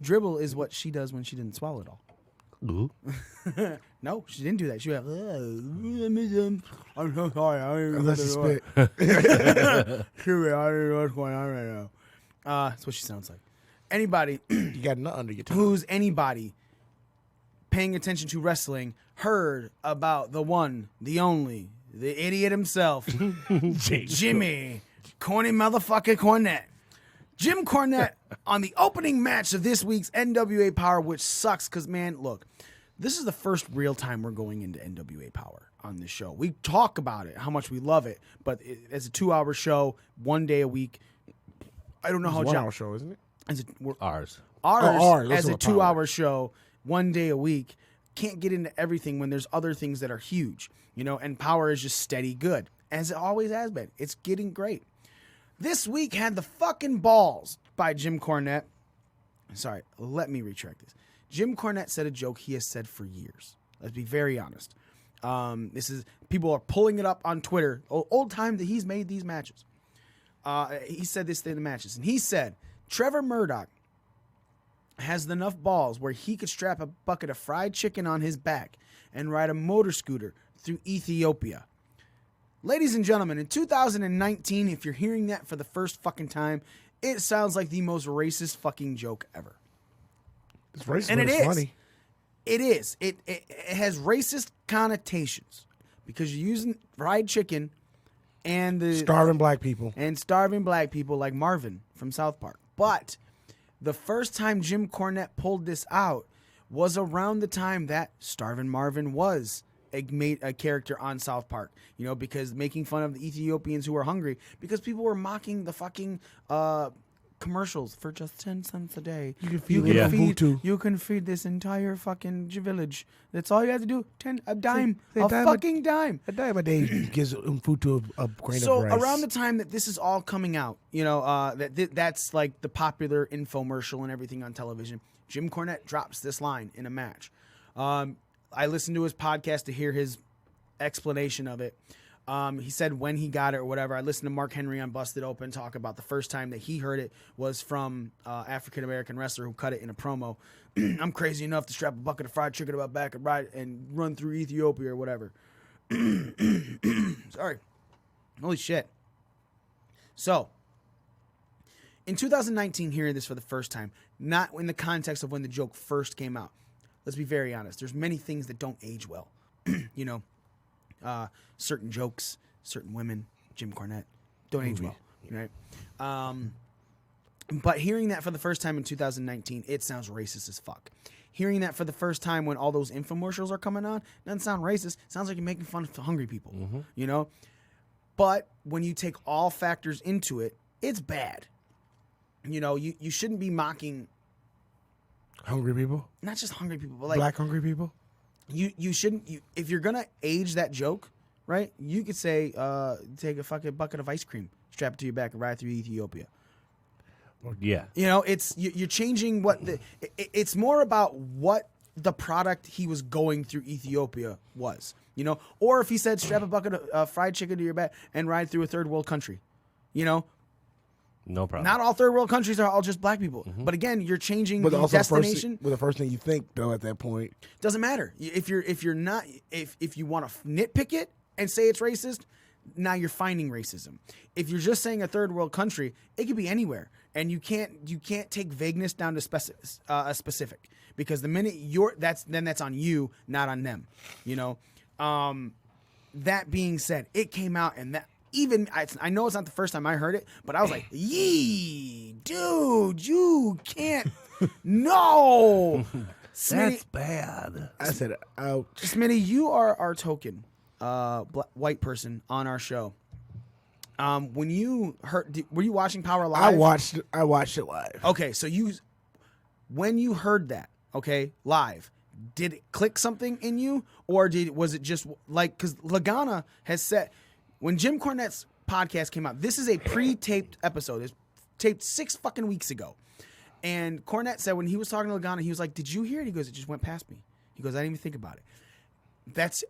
Dribble is what she does when she didn't swallow it all. No, she didn't do that. She went, I'm so sorry. I don't even know. Unless you spit. I don't know what's going on right now. That's what she sounds like. Anybody You got a nut under your tongue. who's anybody paying attention to wrestling heard about the one, the only, the idiot himself, Jimmy Corny motherfucker Cornette. Jim Cornette on the opening match of this week's NWA Power, which sucks because, man, look, this is the first real time we're going into NWA Power on this show. We talk about it, how much we love it, but it's a 2-hour show, 1 day a week. I don't know how. It's a 1-hour show, isn't it? Ours. Ours That's as a what Power 2-hour show, 1 day a week. can't get into everything when there's other things that are huge, you know, and Power is just steady good, as it always has been. It's getting great. This week had the fucking balls by Jim Cornette. Sorry, let me retract this. Jim Cornette said a joke he has said for years. Let's be very honest. This is, people are pulling it up on Twitter, old time that he's made these matches. He said this in the matches, and he said, Trevor Murdoch has enough balls where he could strap a bucket of fried chicken on his back and ride a motor scooter through Ethiopia. Ladies and gentlemen, in 2019, if you're hearing that for the first fucking time, it sounds like the most racist fucking joke ever. It's racist, and but it's funny. It is. It has racist connotations because you're using fried chicken and the Starving black people. And starving black people like Marvin from South Park. But the first time Jim Cornette pulled this out was around the time that Starvin' Marvin was a character on South Park, you know, because making fun of the Ethiopians who were hungry because people were mocking the fucking commercials for just 10 cents a day. You can feed this entire fucking village. That's all you have to do. A dime a day gives food to a grain so of rice. around the time that this is all coming out, you know, that's like the popular infomercial and everything on television. Jim Cornette drops this line in a match. I listened to his podcast to hear his explanation of it. He said when he got it or whatever. I listened to Mark Henry on Busted Open talk about the first time that he heard it was from African-American wrestler who cut it in a promo. I'm crazy enough to strap a bucket of fried chicken to my back and ride and run through Ethiopia or whatever. Sorry. Holy shit. So, in 2019, hearing this for the first time, not in the context of when the joke first came out. Let's be very honest. There's many things that don't age well. You know, certain jokes, certain women, Jim Cornette, don't age well, right? But hearing that for the first time in 2019, it sounds racist as fuck. Hearing that for the first time when all those infomercials are coming on, doesn't sound racist. Sounds like you're making fun of hungry people, you know? But when you take all factors into it, it's bad. You know, you shouldn't be mocking hungry people. Not just hungry people, but like black hungry people. You shouldn't. If you're gonna age that joke, right? You could say, take a fucking bucket of ice cream, strap it to your back, and ride through Ethiopia. Yeah. You know, it's you're changing what the. It's more about what the product he was going through Ethiopia was. You know, or if he said strap a bucket of fried chicken to your back and ride through a third world country. You know. No problem. Not all third world countries are all just black people. But again, you're changing the destination. The first thing you think though at that point doesn't matter. If you want to nitpick it and say it's racist, now you're finding racism. If you're just saying a third world country, it could be anywhere, and you can't take vagueness down to a specific because the minute that's on you, not on them. You know. That being said, it came out and that. Even I know it's not the first time I heard it, but I was like, "Yee, dude, you can't, no, that's bad." I said, "Ouch." Smitty, you are our token white person on our show. When you heard, were you watching Power Live? I watched it live. Okay, so when you heard that, okay, live, did it click something in you, or was it just like because Lagana has said. When Jim Cornette's podcast came out, this is a pre-taped episode. It's taped 6 fucking weeks ago. And Cornette said when he was talking to Lagana, he was like, "Did you hear it?" He goes, "It just went past me." He goes, "I didn't even think about it." That's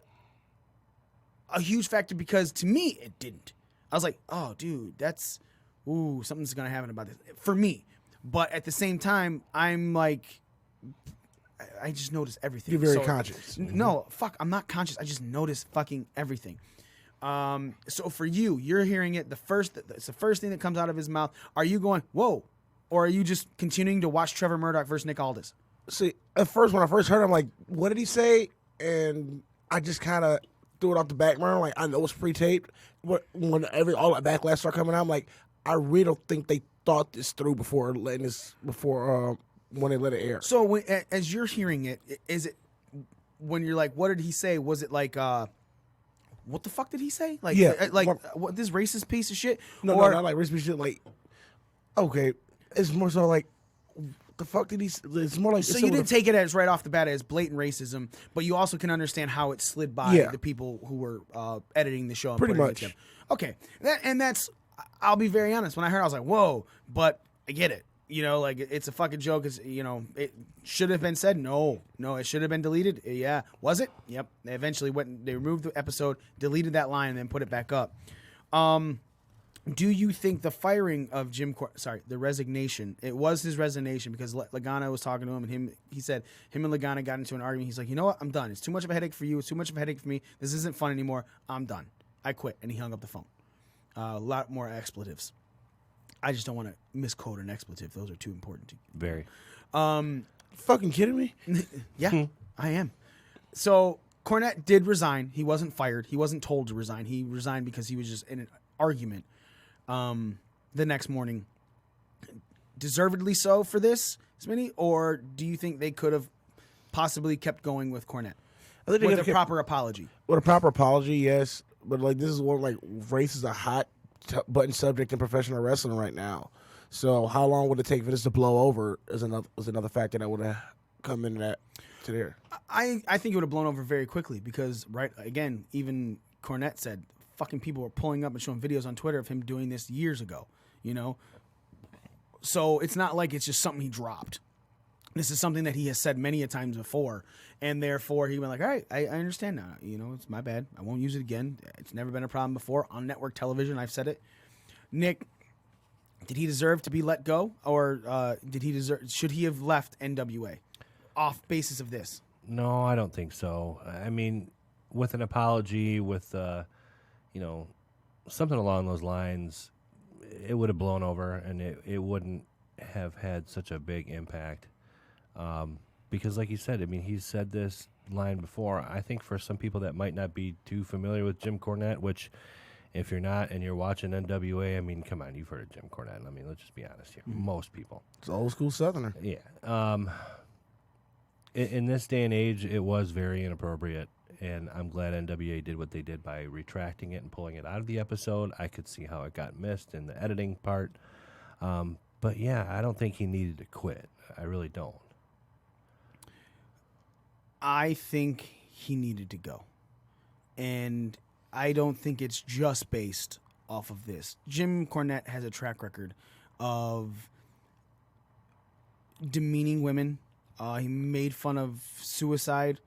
a huge factor because to me, it didn't. I was like, "Oh, dude, something's going to happen about this." For me. But at the same time, I'm like, I just notice everything. You're very conscious. No, fuck, I'm not conscious. I just notice fucking everything. So for you're hearing it. It's the first thing that comes out of his mouth. Are you going, whoa? Or are you just continuing to watch Trevor Murdoch versus Nick Aldis? See, at first, when I first heard it, I'm like, what did he say? And I just kind of threw it off the back burner. Like, I know it's pre-taped. When all that backlash started coming out, I'm like, I really don't think they thought this through before when they let it air. So as you're hearing it, is it when you're like, what did he say? Was it like, what the fuck did he say? Like, what this racist piece of shit? No, not like racist piece of shit. Like, okay, it's more so like, The fuck did he? It's more like So you didn't take it as right off the bat as blatant racism, but you also can understand how it slid by the people who were editing the show. And Pretty putting much. it together. Okay, that's. I'll be very honest. When I heard, it, I was like, "Whoa!" But I get it. You know, like it's a fucking joke. It's, you know, it should have been said. No, it should have been deleted. Yeah, was it? Yep. They eventually went. They removed the episode, deleted that line, and then put it back up. Do you think the firing of the resignation, it was his resignation because Lagana was talking to him and he said him and Lagana got into an argument. He's like, you know what? I'm done. It's too much of a headache for you. It's too much of a headache for me. This isn't fun anymore. I'm done. I quit. And he hung up the phone. A lot more expletives. I just don't want to misquote an expletive. Those are too important. Very. Fucking kidding me? Yeah, I am. So Cornette did resign. He wasn't fired. He wasn't told to resign. He resigned because he was just in an argument. The next morning, deservedly so for this, Smitty, or do you think they could have possibly kept going with Cornette with a proper apology? With a proper apology, yes, but like this is what like race is a hot button subject in professional wrestling right now. So how long would it take for this to blow over? Is another factor that would have come into that to there. I think it would have blown over very quickly because again, even Cornette said. Fucking people were pulling up and showing videos on Twitter of him doing this years ago, you know? So it's not like it's just something he dropped. This is something that he has said many a times before, and therefore he went like, all right, I understand now. You know, it's my bad. I won't use it again. It's never been a problem before. On network television, I've said it. Nick, did he deserve to be let go, or should he have left NWA off basis of this? No, I don't think so. I mean, with an apology, with... you know, something along those lines, it would have blown over and it wouldn't have had such a big impact. Because like you said, I mean, he's said this line before. I think for some people that might not be too familiar with Jim Cornette, which if you're not and you're watching NWA, I mean, come on, you've heard of Jim Cornette. I mean, let's just be honest here. Most people. It's old school Southerner. Yeah. In this day and age, it was very inappropriate. And I'm glad NWA did what they did by retracting it and pulling it out of the episode. I could see how it got missed in the editing part. But, yeah, I don't think he needed to quit. I really don't. I think he needed to go. And I don't think it's just based off of this. Jim Cornette has a track record of demeaning women. He made fun of suicide.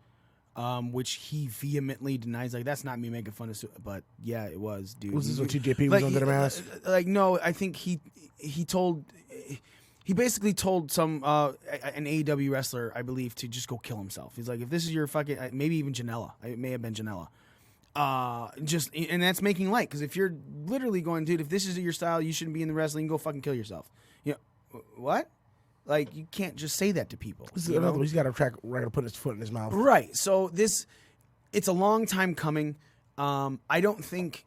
Which he vehemently denies. Like, that's not me making fun of but yeah, it was, dude. Was this when TJP was under their mask? Like, no, I think he basically told some an AEW wrestler, I believe, to just go kill himself. He's like, if this is your fucking, maybe even Janela. It may have been Janela. And that's making light, because if you're literally going, dude, if this is your style, you shouldn't be in the wrestling. Go fucking kill yourself. You know what? Like, you can't just say that to people. He's got to put his foot in his mouth. Right. So it's a long time coming. I don't think...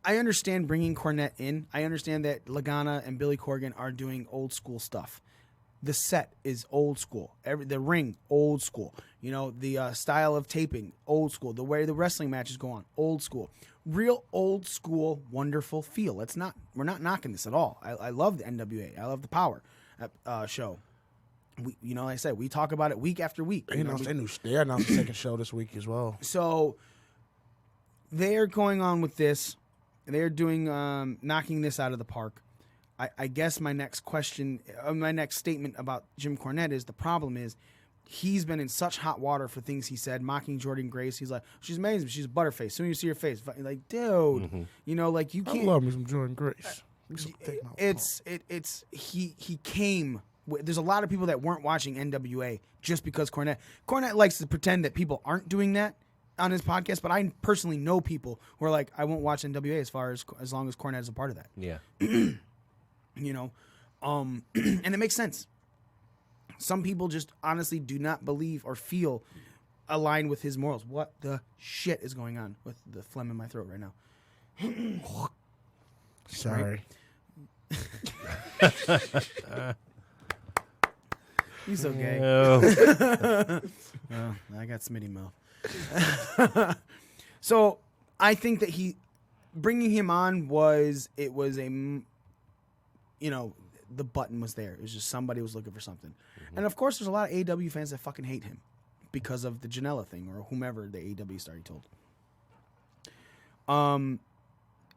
I understand bringing Cornette in. I understand that Lagana and Billy Corgan are doing old school stuff. The set is old school. The ring, old school. You know, the style of taping, old school. The way the wrestling matches go on, old school. Real old school, wonderful feel. We're not knocking this at all. I love the NWA. I love the Power show. Like I said, we talk about it week after week. They announced the second show this week as well. So they're going on with this. They're doing knocking this out of the park. I guess my next statement about Jim Cornette is the problem is he's been in such hot water for things he said, mocking Jordan Grace. He's like, she's amazing, she's a butterface. Soon you see her face, like, dude, like you can't. I love me some Jordan Grace. He came. There's a lot of people that weren't watching NWA just because Cornette likes to pretend that people aren't doing that on his podcast, but I personally know people who are like, I won't watch NWA as long as Cornette is a part of that. Yeah. And it makes sense. Some people just honestly do not believe or feel aligned with his morals. What the shit is going on with the phlegm in my throat right now? Sorry. He's so gay. Oh. I got Smitty mouth. So I think that bringing him on was a the button was there. It was just somebody was looking for something. And of course, there's a lot of AEW fans that fucking hate him because of the Janela thing or whomever the AEW star he told.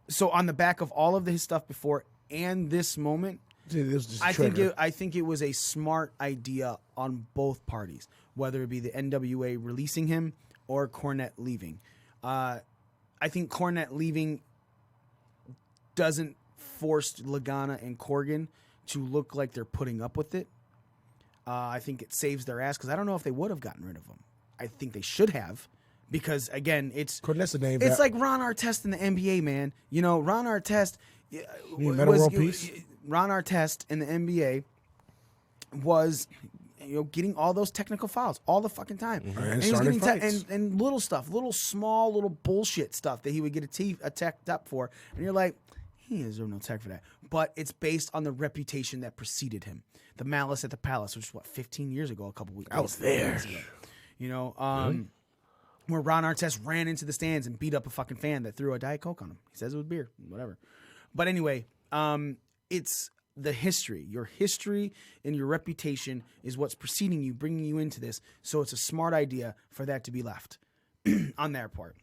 So on the back of all of his stuff before and this moment, I think it was a smart idea on both parties, whether it be the NWA releasing him or Cornette leaving. I think Cornette leaving doesn't force Lagana and Corgan to look like they're putting up with it. I think it saves their ass because I don't know if they would have gotten rid of him. I think they should have because, again, it's Cornette's a name. It's like Ron Artest in the NBA, man. You know, Ron Artest Ron Artest in the NBA was, getting all those technical fouls all the fucking time. And he was getting and little stuff, little small, little bullshit stuff that he would get attacked up for. And you're like, he deserves no tech for that. But it's based on the reputation that preceded him. The Malice at the Palace, which was, 15 years ago, a couple weeks ago. I was there. Where Ron Artest ran into the stands and beat up a fucking fan that threw a Diet Coke on him. He says it was beer, whatever. But anyway, it's the history. Your history and your reputation is what's preceding you, bringing you into this. So it's a smart idea for that to be left on their part.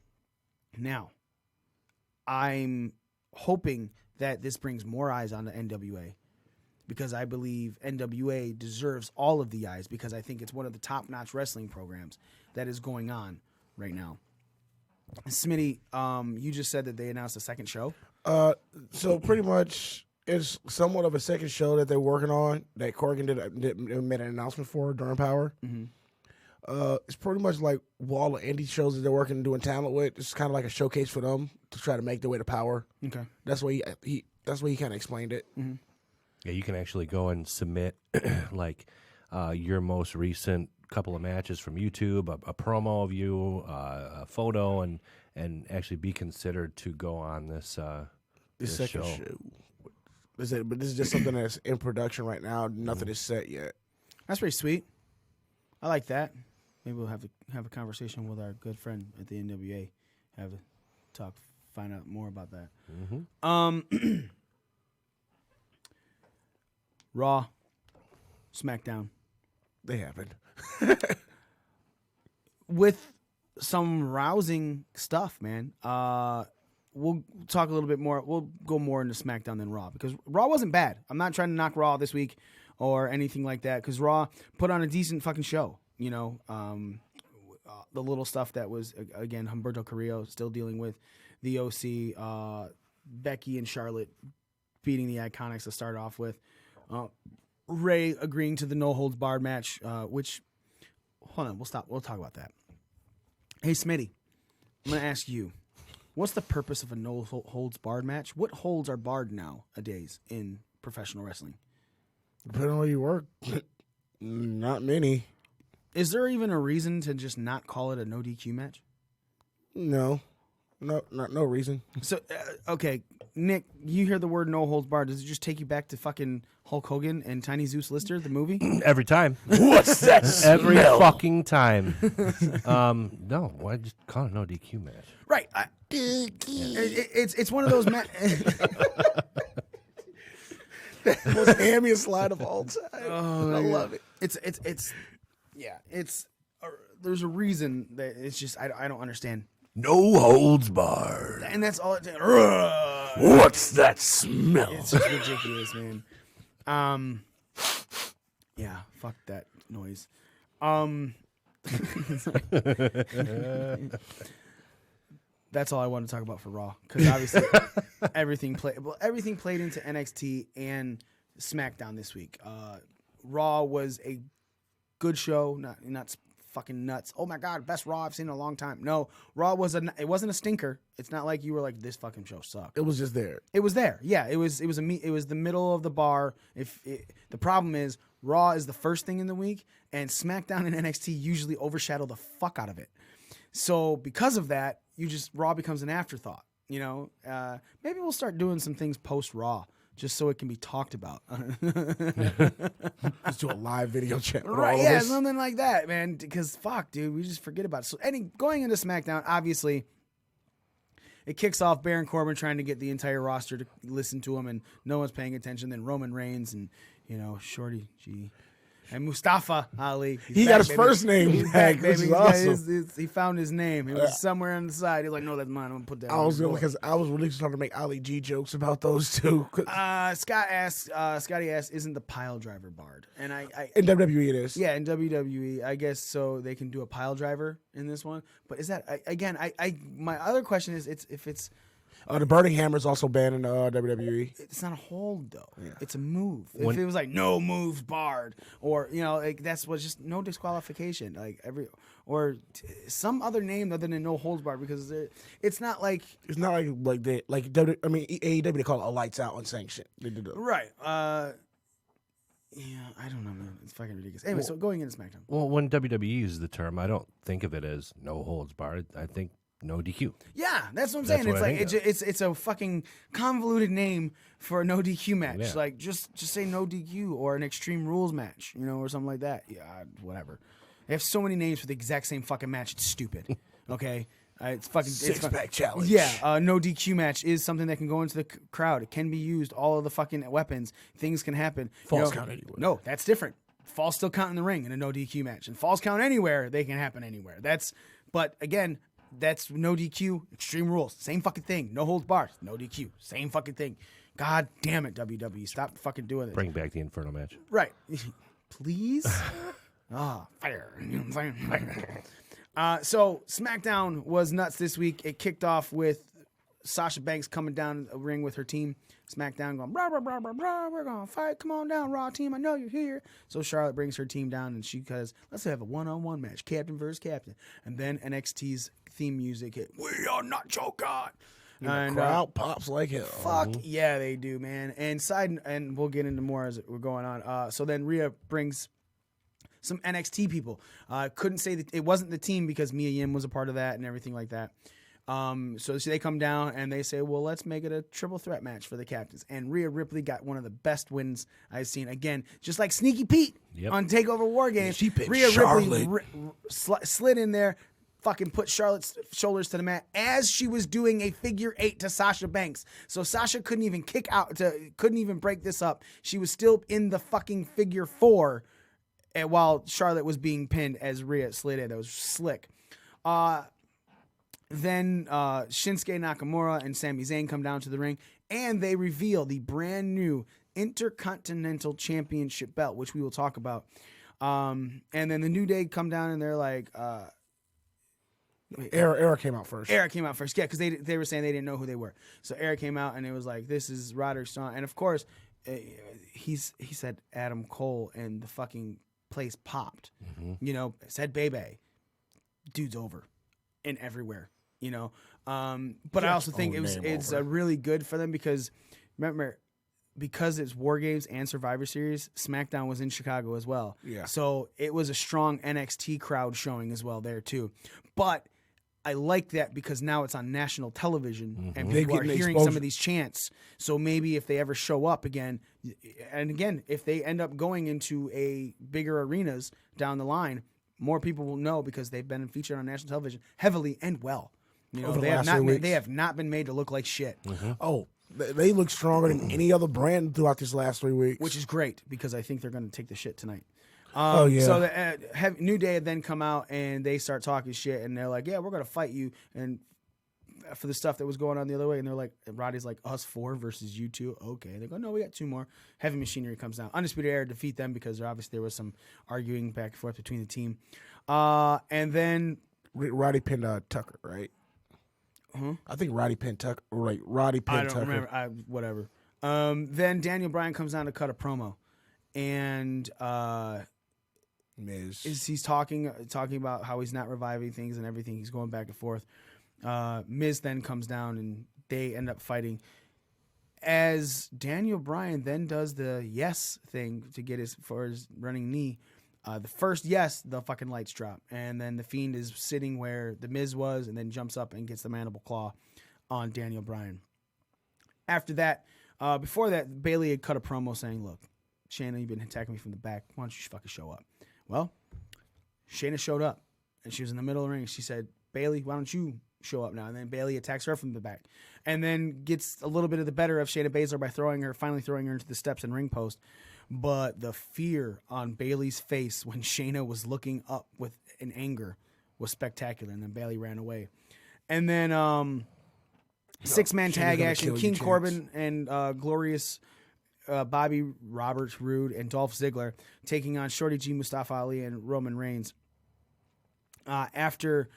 Now, I'm hoping that this brings more eyes on the NWA because I believe NWA deserves all of the eyes because I think it's one of the top-notch wrestling programs that is going on right now. Smitty, you just said that they announced a second show? So pretty much it's somewhat of a second show that they're working on that Corgan made an announcement for during Power. Mm-hmm. It's pretty much like all the indie shows that they're working and doing talent with. It's kind of like a showcase for them to try to make their way to Power. Okay, that's why he kind of explained it. Mm-hmm. Yeah, you can actually go and submit like your most recent couple of matches from YouTube, a promo of you, a photo, and actually be considered to go on this second show. But this is just something that's in production right now. Nothing is set yet. That's pretty sweet. I like that. Maybe we'll have to have a conversation with our good friend at the NWA. Have a talk, find out more about that. Mm-hmm. Raw, SmackDown. They happened. With some rousing stuff, man. We'll talk a little bit more. We'll go more into SmackDown than Raw because Raw wasn't bad. I'm not trying to knock Raw this week or anything like that because Raw put on a decent fucking show. The little stuff that was, again, Humberto Carrillo still dealing with the OC, Becky and Charlotte beating the Iconics to start off with. Ray agreeing to the no holds barred match, which, hold on, we'll talk about that. Hey, Smitty, I'm going to ask you, what's the purpose of a no holds barred match? What holds are barred nowadays in professional wrestling? Depending on where you work, not many. Is there even a reason to just not call it a no DQ match? No reason. So, okay, Nick, you hear the word no holds barred. Does it just take you back to fucking Hulk Hogan and Tiny Zeus Lister, the movie? Every time. What's that smell? Every fucking time. No, why just call it no DQ match? Right. It's one of those the most hammiest line of all time. Oh, I love it. There's a reason that it's just I don't understand. No holds barred. And that's all. What's that smell? It's just ridiculous, man. Yeah, fuck that noise. That's all I want to talk about for Raw because obviously everything played into NXT and SmackDown this week. Raw was a good show, not fucking nuts. Oh my god, best Raw I've seen in a long time. No, Raw it wasn't a stinker. It's not like you were like, this fucking show sucked. It was just there. It was there. Yeah, it was the middle of the bar. The problem is Raw is the first thing in the week, and SmackDown and NXT usually overshadow the fuck out of it. So because of that, Raw becomes an afterthought. Maybe we'll start doing some things post Raw just so it can be talked about. Let's do a live video chat. Right, yeah, something like that, man. Because fuck, dude, we just forget about it. So, going into SmackDown, obviously, it kicks off Baron Corbin trying to get the entire roster to listen to him, and no one's paying attention. Then Roman Reigns and Shorty G. And Mustafa Ali. He got his first name He's back, back, which baby. is awesome. He found his name. It was somewhere on the side. He's like, no, that's mine. I'm going to put that on the board. Because I was really trying to make Ali G jokes about those two. Scotty asks, isn't the pile driver barred? And I in WWE it is. Yeah, in WWE, I guess so they can do a pile driver in this one. But is that, my other question is, if it's... The burning hammer is also banned in WWE. It's not a hold though. Yeah. It's a move. When, if it was like no moves barred, or that's what's just no disqualification, some other name other than no holds barred, because it's not like AEW they call it a lights out unsanctioned. They did right. Yeah, I don't know, man. It's fucking ridiculous. Anyway, so going into SmackDown. Well, when WWE uses the term, I don't think of it as no holds barred. I think no DQ. Yeah, that's what I'm saying. It's like it's a fucking convoluted name for a no DQ match. Yeah. Like just say no DQ or an Extreme Rules match, or something like that. Yeah, whatever. They have so many names for the exact same fucking match. It's stupid. Okay, it's fucking six-pack challenge. Yeah, no DQ match is something that can go into the crowd. It can be used. All of the fucking weapons. Things can happen. False count anywhere. No, that's different. Falls still count in the ring in a no DQ match, and falls count anywhere. They can happen anywhere. But again. That's no DQ, Extreme Rules. Same fucking thing. No holds barred. No DQ. Same fucking thing. God damn it, WWE. Stop fucking doing it. Bring back the Inferno match. Right. Please? Fire. You know what I'm saying? So SmackDown was nuts this week. It kicked off with Sasha Banks coming down the ring with her team. SmackDown going, blah, blah, blah, blah, blah, we're going to fight. Come on down, Raw team. I know you're here. So Charlotte brings her team down, and she goes, let's have a one-on-one match, captain versus captain. And then NXT's theme music hit, we are not your God. And the crowd pops like hell. Fuck yeah, they do, man. And we'll get into more as we're going on. So then Rhea brings some NXT people. Couldn't say that it wasn't the team because Mia Yim was a part of that and everything like that. So they come down and they say, well, let's make it a triple threat match for the captains. And Rhea Ripley got one of the best wins I've seen. Again, just like Sneaky Pete on TakeOver War Games. Rhea Ripley slid in there, fucking put Charlotte's shoulders to the mat as she was doing a figure 8 to Sasha Banks. So Sasha couldn't even couldn't even break this up. She was still in the fucking figure 4 while Charlotte was being pinned as Rhea slid in. That was slick. Then Shinsuke Nakamura and Sami Zayn come down to the ring, and they reveal the brand new Intercontinental Championship belt, which we will talk about. And then the New Day come down, and they're like... Era came out first. Era came out first, yeah, because they were saying they didn't know who they were. So Era came out, and it was like, this is Roderick Strong. And, of course, he said Adam Cole, and the fucking place popped. Mm-hmm. Said Bebe. Dude's over and everywhere. But I also think it's really good for them because remember, because it's War Games and Survivor Series, SmackDown was in Chicago as well. Yeah. So it was a strong NXT crowd showing as well there too. But I like that because now it's on national television and people are hearing some of these chants. So maybe if they ever show up again, and again, if they end up going into a bigger arenas down the line, more people will know because they've been featured on national television heavily and well. They have not been made to look like shit. Mm-hmm. Oh, they look stronger than any other brand throughout these last 3 weeks. Which is great because I think they're going to take the shit tonight. Yeah. So the New Day had then come out and they start talking shit and they're like, yeah, we're going to fight you. And for the stuff that was going on the other way. And they're like, Roddy's like, us 4 versus you 2. Okay. They go, no, we got 2 more. Heavy Machinery comes down. Undisputed Era defeat them because there was some arguing back and forth between the team. And then Roddy pinned Tucker, right? I think Roddy pinned Tucker. Right, Roddy pinned Tucker. I don't remember. Whatever. Then Daniel Bryan comes down to cut a promo, and Miz he's talking about how he's not reviving things and everything. He's going back and forth. Miz then comes down, and they end up fighting. As Daniel Bryan then does the yes thing to get his running knee. The first yes, the fucking lights drop. And then the Fiend is sitting where the Miz was and then jumps up and gets the mandible claw on Daniel Bryan. After that, before that, Bayley had cut a promo saying, look, Shayna, you've been attacking me from the back. Why don't you fucking show up? Well, Shayna showed up, and she was in the middle of the ring. She said, Bayley, why don't you show up now. And then Bayley attacks her from the back and then gets a little bit of the better of Shayna Baszler by finally throwing her into the steps and ring post. But the fear on Bayley's face when Shayna was looking up in anger was spectacular. And then Bayley ran away. And then 6-man tag action, King Corbin and Glorious Bobby Roberts, Rude, and Dolph Ziggler taking on Shorty G, Mustafa Ali, and Roman Reigns. After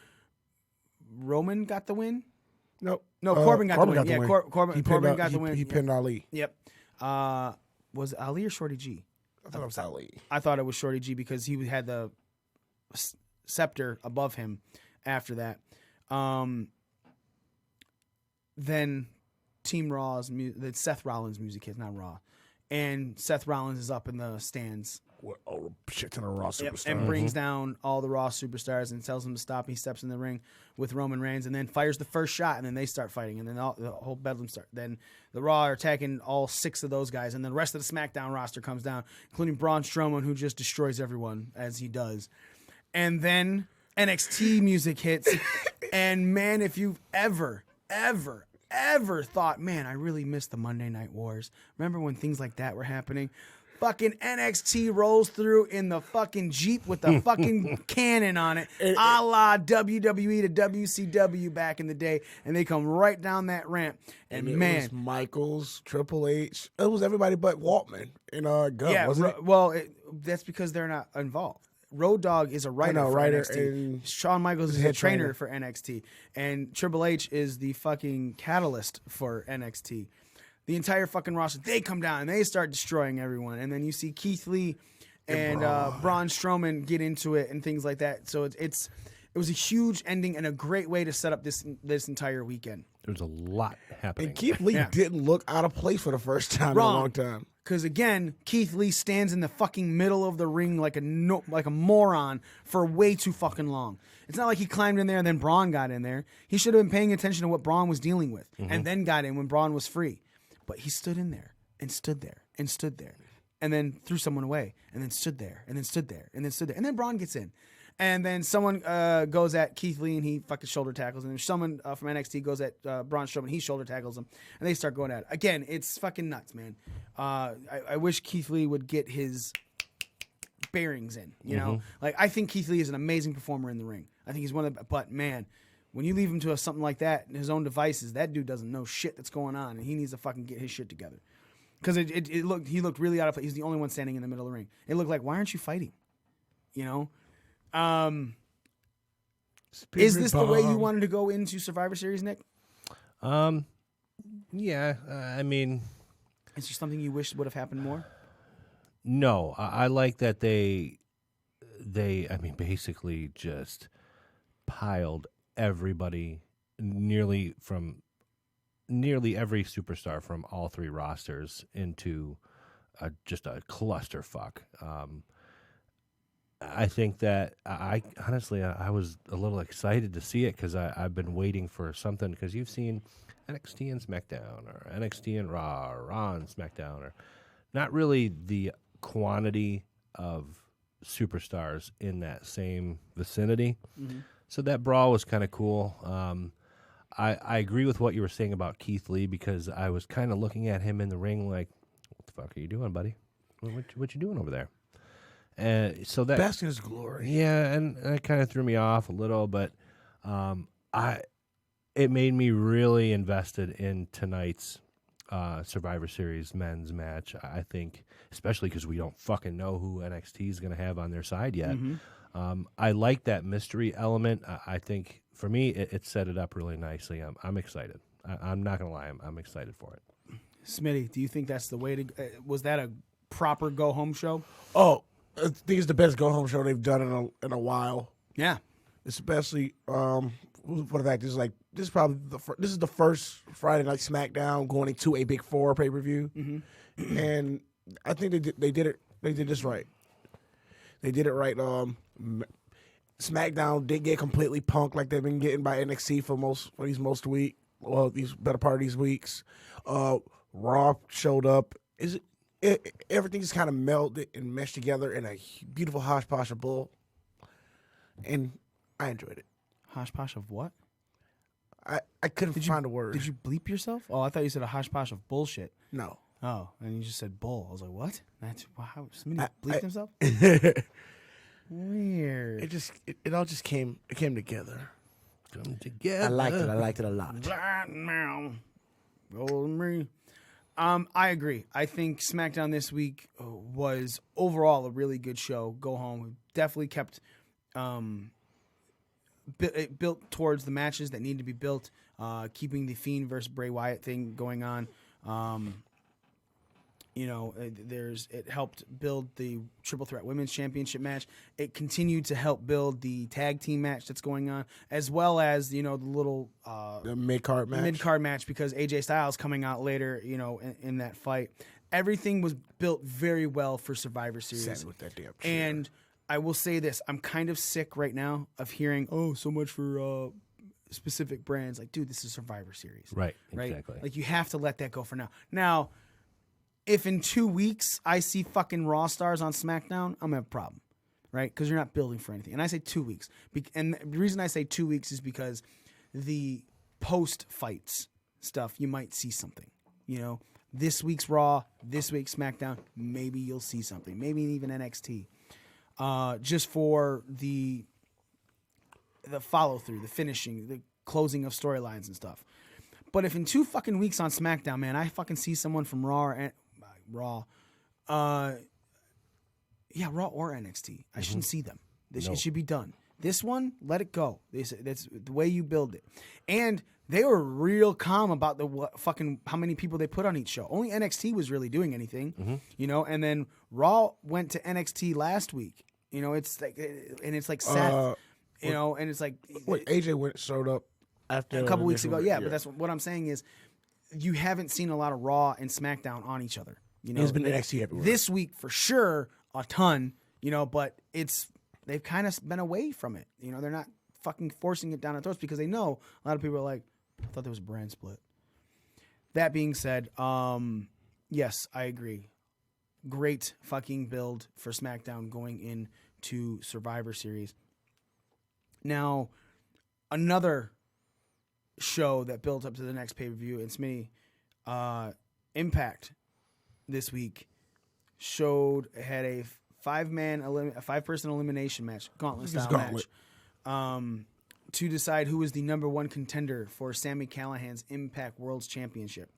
Roman got the win? No, Corbin got the win. Yeah, Corbin got the win. He pinned Ali. Yep. Was it Ali or Shorty G? I thought it was Ali. I thought it was Shorty G because he had the scepter above him after that. Then Team Raw's the Seth Rollins music hits, not Raw. And Seth Rollins is up in the stands. Oh, shit ton of Raw superstars. And brings down all the Raw superstars and tells them to stop. He steps in the ring with Roman Reigns and then fires the first shot, and then they start fighting. And then the whole bedlam starts. Then the Raw are attacking all 6 of those guys. And then the rest of the SmackDown roster comes down, including Braun Strowman, who just destroys everyone, as he does. And then NXT music hits. And, man, if you've ever thought, man, I really missed the Monday Night Wars. Remember when things like that were happening? Fucking NXT rolls through in the fucking Jeep with the fucking cannon on it, a la WWE to WCW back in the day, and they come right down that ramp. And it man, was Michaels, Triple H, it was everybody but Waltman and Gunn, wasn't it? Well, that's because they're not involved. Road Dogg is a writer for NXT. And Shawn Michaels is a trainer for NXT. And Triple H is the fucking catalyst for NXT. The entire fucking roster, they come down and they start destroying everyone. And then you see Keith Lee and Braun Strowman get into it and things like that. So it was a huge ending and a great way to set up this entire weekend. There's a lot happening. And Keith Lee didn't look out of place for the first time in a long time. Because, again, Keith Lee stands in the fucking middle of the ring like a moron for way too fucking long. It's not like he climbed in there and then Braun got in there. He should have been paying attention to what Braun was dealing with and then got in when Braun was free. But he stood in there and stood there and stood there and then threw someone away and then stood there and then stood there and then stood there. And then Braun gets in. And then someone goes at Keith Lee and he fucking shoulder tackles him. And someone from NXT goes at Braun Strowman. He shoulder tackles him. And they start going at it. Again, it's fucking nuts, man. I wish Keith Lee would get his bearings in, you know? Like, I think Keith Lee is an amazing performer in the ring. I think he's one of the... But, man, when you leave him to something like that, his own devices, that dude doesn't know shit that's going on. And he needs to fucking get his shit together. Because he looked really out of place. He's the only one standing in the middle of the ring. It looked like, why aren't you fighting? You know? Is this the way you wanted to go into Survivor Series, Nick? Yeah. I mean, is there something you wish would have happened more? No, I like that they basically just piled everybody, nearly every superstar from all 3 rosters into just a clusterfuck. I think that I honestly was a little excited to see it because I've been waiting for something, because you've seen NXT and SmackDown or NXT and Raw or Raw and SmackDown, or not really the quantity of superstars in that same vicinity. So that brawl was kind of cool. I agree with what you were saying about Keith Lee, because I was kind of looking at him in the ring like, what the fuck are you doing, buddy? What you doing over there? And so that basking his glory. Yeah, and that kind of threw me off a little, but it made me really invested in tonight's Survivor Series men's match. I think, especially because we don't fucking know who NXT is going to have on their side yet. I like that mystery element. I think for me, it set it up really nicely. I'm excited. I'm not going to lie. I'm excited for it. Smitty, do you think that's the way to? Was that a proper go home show? Oh, I think it's the best go home show they've done in a while. Yeah, especially for the fact this is probably this is the first Friday Night SmackDown going into a Big 4 pay per view, and I think they did this right. They did it right. SmackDown did get completely punked like they've been getting by NXT for these better part of these weeks. Raw showed up. Everything just kind of melded and meshed together in a beautiful hodgepodge of bull, and I enjoyed it. Hodgepodge of what? I couldn't find a word. Did you bleep yourself? Oh, I thought you said a hosh-posh of bullshit. No. Oh, and you just said bull. I was like, what? That's wow. Somebody bleeped himself? Weird. It all just came together. Come together. I liked it a lot. I agree. I think SmackDown this week was overall a really good show. Go home. Definitely kept it built towards the matches that need to be built, keeping the Fiend versus Bray Wyatt thing going on. It helped build the Triple Threat Women's Championship match. It continued to help build the tag team match that's going on, as well as, the little the mid-card match. Because AJ Styles coming out later, in that fight. Everything was built very well for Survivor Series. Sad with that damn shit. And I will say this, I'm kind of sick right now of hearing, so much for specific brands. Like, dude, this is Survivor Series. Right, exactly. Like, you have to let that go for now. Now, if in 2 weeks I see fucking Raw stars on SmackDown, I'm going to have a problem, right? Because you're not building for anything. And I say 2 weeks. And the reason I say 2 weeks is because the post-fights stuff, you might see something. This week's Raw, this week's SmackDown, maybe you'll see something. Maybe even NXT. Just for the follow-through, the finishing, the closing of storylines and stuff. But if in 2 fucking weeks on SmackDown, man, I fucking see someone from Raw or NXT, I shouldn't see them. It should be done. This one, let it go. That's the way you build it. And they were real calm about how many people they put on each show. Only NXT was really doing anything, And then Raw went to NXT last week. It's like Seth, and it's like wait, AJ showed up after a couple weeks ago. Yeah, but that's what I'm saying is you haven't seen a lot of Raw and SmackDown on each other. It's been NXT everywhere. This week for sure, a ton. But they've kind of been away from it. They're not fucking forcing it down our throats because they know a lot of people are like, I thought there was a brand split. That being said, yes, I agree. Great fucking build for SmackDown going into Survivor Series. Now, another show that built up to the next pay-per-view, and Smitty, Impact this week had a 5-person elimination match, gauntlet style match, to decide who was the number 1 contender for Sami Callihan's Impact World's Championship.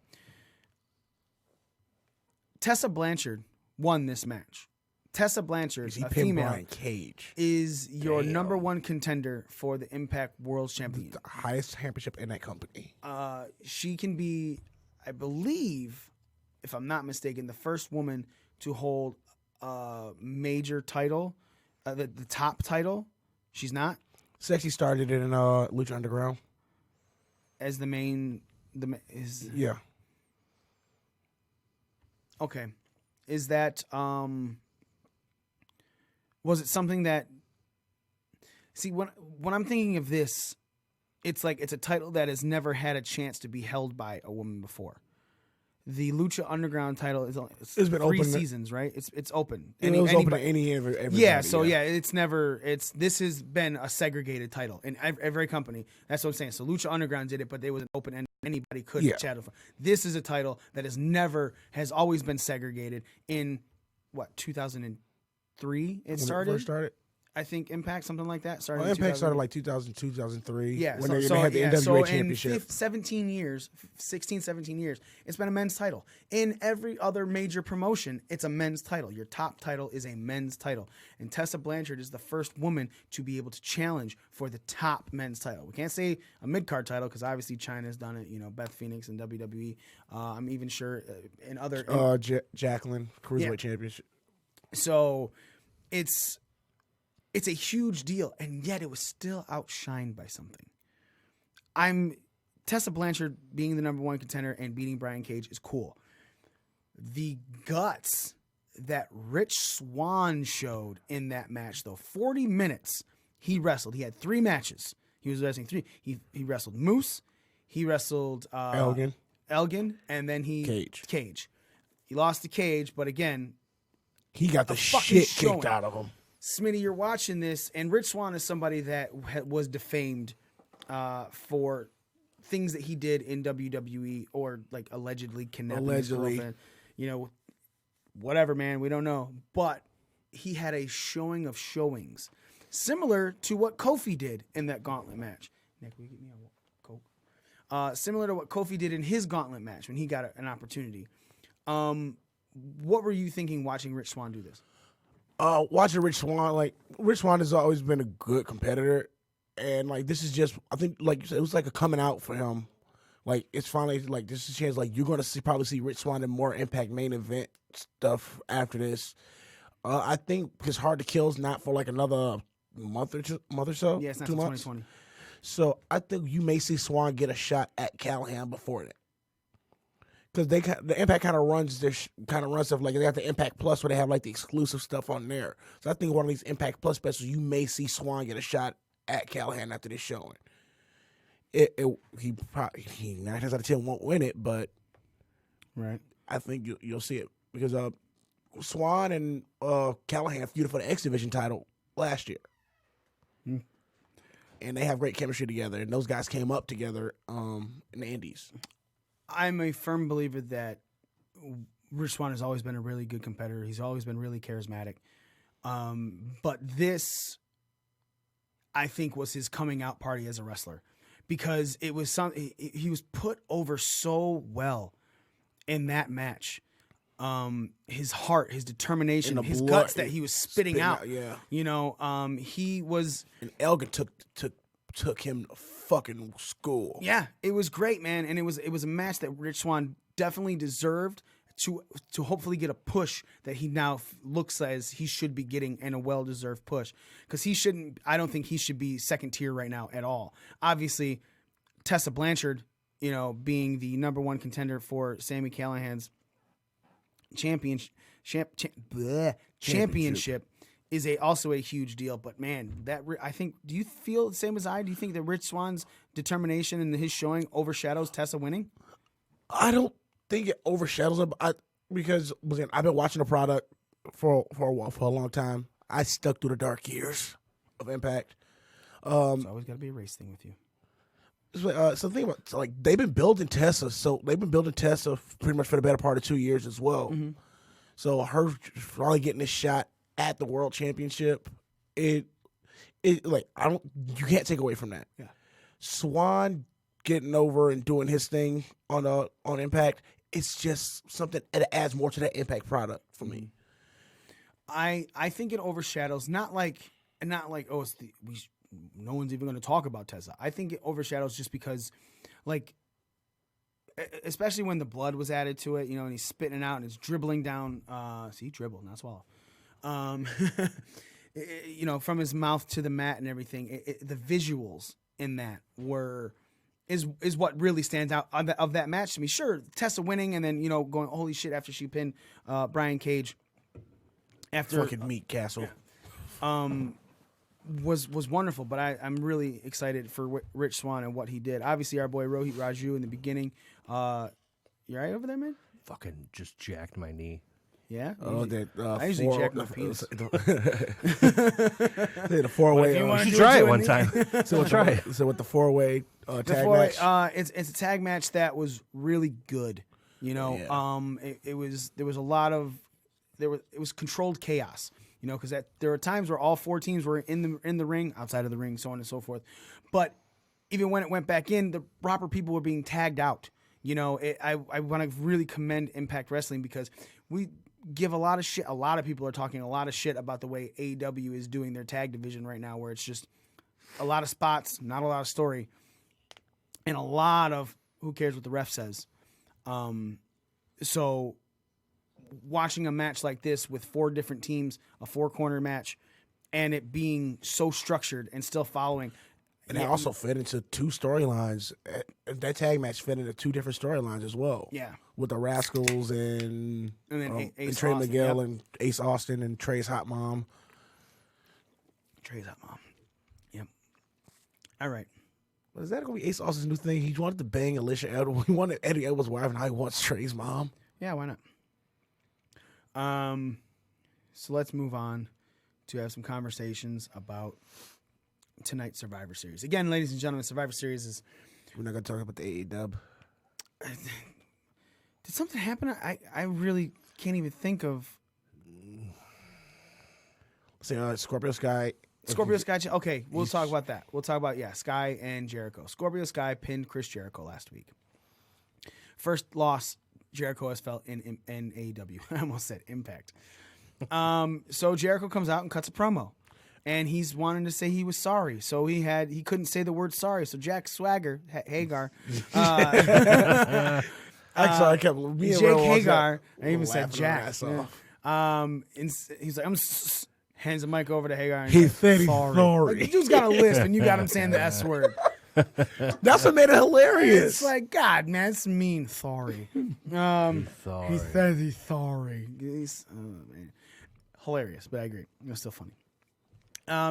Tessa Blanchard won this match. Tessa Blanchard, a female, Brian Cage, is your number 1 contender for the Impact World's Championship. The highest championship in that company. She can be, I believe, if I'm not mistaken, the first woman to hold a major title, the top title. She's not. Sexy started in Lucha Underground as the main. Yeah. Okay. Is that was it something that? See, when I'm thinking of this, it's like it's a title that has never had a chance to be held by a woman before. The Lucha Underground title it's been 3 open seasons, right? It's open. It was open to everybody. Yeah, so this has been a segregated title in every company. That's what I'm saying. So Lucha Underground did it, but they wasn't open and anybody could chat for. This is a title that has always been segregated. In 2003 it started. First started. I think Impact, something like that. Impact started like 2002, 2003. Yeah, when they had the NWA Championship. In 17 years, it's been a men's title. In every other major promotion, it's a men's title. Your top title is a men's title. And Tessa Blanchard is the first woman to be able to challenge for the top men's title. We can't say a mid-card title because obviously Chyna's done it, Beth Phoenix and WWE. I'm even sure in other... Jacqueline, Cruiserweight Championship. So it's a huge deal, and yet it was still outshined by something. Tessa Blanchard being the number 1 contender and beating Brian Cage is cool. The guts that Rich Swann showed in that match, though, 40 minutes he wrestled. He had 3 matches. He was wrestling 3. He wrestled Moose. He wrestled Elgin, and then Cage. He lost to Cage, but again, he got the shit kicked out of him. Smitty, you're watching this, and Rich Swann is somebody that was defamed for things that he did in WWE or like allegedly kidnapping his girlfriend, whatever, man, we don't know. But he had a showing of showings, similar to what Kofi did in that gauntlet match. Nick, will you get me a Coke? Similar to what Kofi did in his gauntlet match when he got an opportunity. What were you thinking watching Rich Swann do this? Watching Rich Swann has always been a good competitor, and like this is just, I think, like you said, it was like a coming out for him. Like it's finally like this is a chance. Like you're gonna probably see Rich Swann in more Impact main event stuff after this. I think his Hard to Kill's not for like another month or so. Yeah, it's not 2 until months. 2020. So I think you may see Swann get a shot at Callahan before that. Because the Impact kind of runs stuff like they have the Impact Plus where they have like the exclusive stuff on there. So I think one of these Impact Plus specials, you may see Swann get a shot at Callahan after this showing. He 9 times out of 10 won't win it, but right, I think you'll see it because Swann and Callahan feuded for the X Division title last year, and they have great chemistry together. And those guys came up together in the Indies. I'm a firm believer that Rich Swann has always been a really good competitor. He's always been really charismatic. But this, I think, was his coming out party as a wrestler because it was he was put over so well in that match. His heart, his determination, his blood, guts that he was spitting out. Yeah, he was. And Elgin took him to fucking school. Yeah, it was great, man, and it was a match that Rich Swann definitely deserved to hopefully get a push that he now looks as he should be getting, and a well-deserved push because he shouldn't. I don't think he should be second tier right now at all. Obviously, Tessa Blanchard, being the number one contender for Sami Callihan's championship is also a huge deal. But man, I think, do you feel the same as I? Do you think that Rich Swann's determination and his showing overshadows Tessa winning? I don't think it overshadows him because again, I've been watching the product for a long time. I stuck through the dark years of Impact. It's always got to be a race thing with you. So think about like they've been building Tessa. So they've been building Tessa pretty much for the better part of 2 years as well. Mm-hmm. So her finally getting this shot at the World Championship, you can't take away from that. Yeah. Swann getting over and doing his thing on Impact, it's just something that adds more to that Impact product for me. I think it overshadows not like no one's even going to talk about Tessa. I think it overshadows just because, like, especially when the blood was added to it, and he's spitting it out and it's dribbling down. Dribble, not swallow. From his mouth to the mat and everything. The visuals in that is what really stands out of that match to me. Sure, Tessa winning and then going holy shit after she pinned Brian Cage. After fucking Meat Castle. Was wonderful, but I'm really excited for Rich Swann and what he did. Obviously, our boy Rohit Raju in the beginning. You all right over there, man? Fucking just jacked my knee. Yeah? I usually jack my penis. The four-way. You should try it one time. So we'll try it. So with the four-way tag match. It's a tag match that was really good. It was controlled chaos. Because there were times where all four teams were in the ring, outside of the ring, so on and so forth. But even when it went back in, the proper people were being tagged out. I want to really commend Impact Wrestling because we give a lot of shit. A lot of people are talking a lot of shit about the way AEW is doing their tag division right now, where it's just a lot of spots, not a lot of story, and a lot of who cares what the ref says. So watching a match like this with four different teams, a four-corner match, and it being so structured and still following. And it also fit into two storylines. That tag match fit into two different storylines as well. Yeah. With the Rascals and then Ace Trey Austin, Miguel and Ace Austin and Trey's hot mom. Yep. All right. Is that going to be Ace Austin's new thing? He wanted to bang Alicia Edwards. He wanted Eddie Edwards' wife, and now he wants Trey's mom. Yeah, why not? So let's move on to have some conversations about tonight's Survivor Series. Again, ladies and gentlemen, Survivor Series is We're not going to talk about the AEW. Did something happen? I really can't even think of. Let's say Scorpio Sky. Scorpio Sky. Okay, we'll talk about that. We'll talk about, Sky and Jericho. Scorpio Sky pinned Chris Jericho last week. First loss Jericho has felt in AEW. I almost said Impact. So Jericho comes out and cuts a promo. And he's wanting to say he was sorry. So he couldn't say the word sorry. So Jack Swagger, Hagar. Actually, I kept me and Jake Ro was Hagar. that- I even said laughing Jack. our ass off. And he's like, hands the mic over to Hagar. And He he's said he's sorry. sorry. Like, the dude's got a list, and you got him saying the S word. That's what made it hilarious. It's like, God, man, it's mean. Sorry. Sorry. He says he's sorry. Man. Hilarious, but I agree. It was still funny.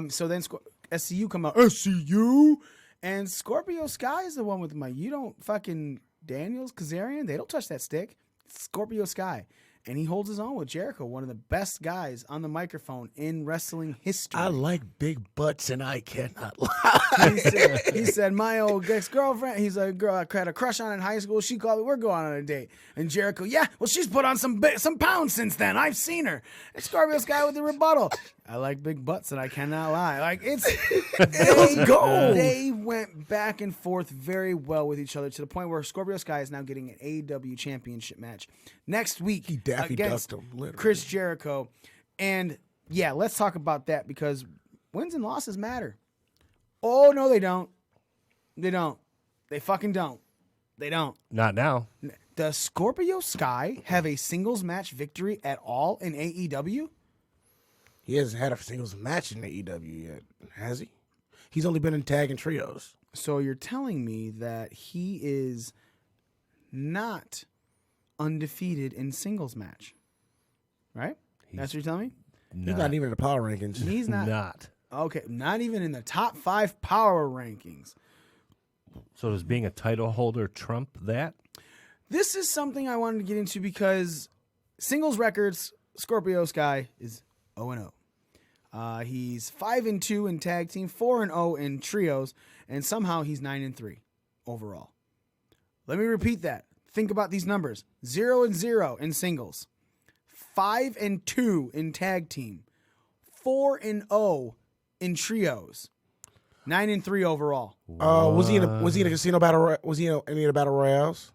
So then SCU come out. SCU? And Scorpio Sky is the one with the mic. You don't fucking Daniels, Kazarian, they don't touch that stick. It's Scorpio Sky. And he holds his own with Jericho, one of the best guys on the microphone in wrestling history. I like big butts, and I cannot lie. He said, my old ex-girlfriend, he's a girl I had a crush on in high school. She called me, we're going on a date. And Jericho, yeah, well, she's put on some pounds since then. I've seen her. And Scorpio Sky with the rebuttal. I like big butts, and I cannot lie. Like, Let's go. They went back and forth very well with each other to the point where Scorpio Sky is now getting an AEW championship match next week against ducked him, literally. Chris Jericho. And yeah, let's talk about that because wins and losses matter. Oh, no, they don't. They don't. They fucking don't. They don't. Not now. Does Scorpio Sky have a singles match victory at all in AEW? He hasn't had a singles match in AEW yet, has he? He's only been in tag and trios. So you're telling me that he is not undefeated in singles match, right? That's what you're telling me? He's not even in the power rankings. He's not. Not. Okay, not even in the top 5 power rankings. So does being a title holder trump that? This is something I wanted to get into because singles records, Scorpio Sky is 0-0. He's 5-2 in tag team, 4-0 in trios, and somehow he's 9-3 overall. Let me repeat that. Think about these numbers: 0-0 in singles, 5-2 in tag team, 4-0 in trios, 9-3 overall. Was he in a casino battle? Was he in any of the battle royales,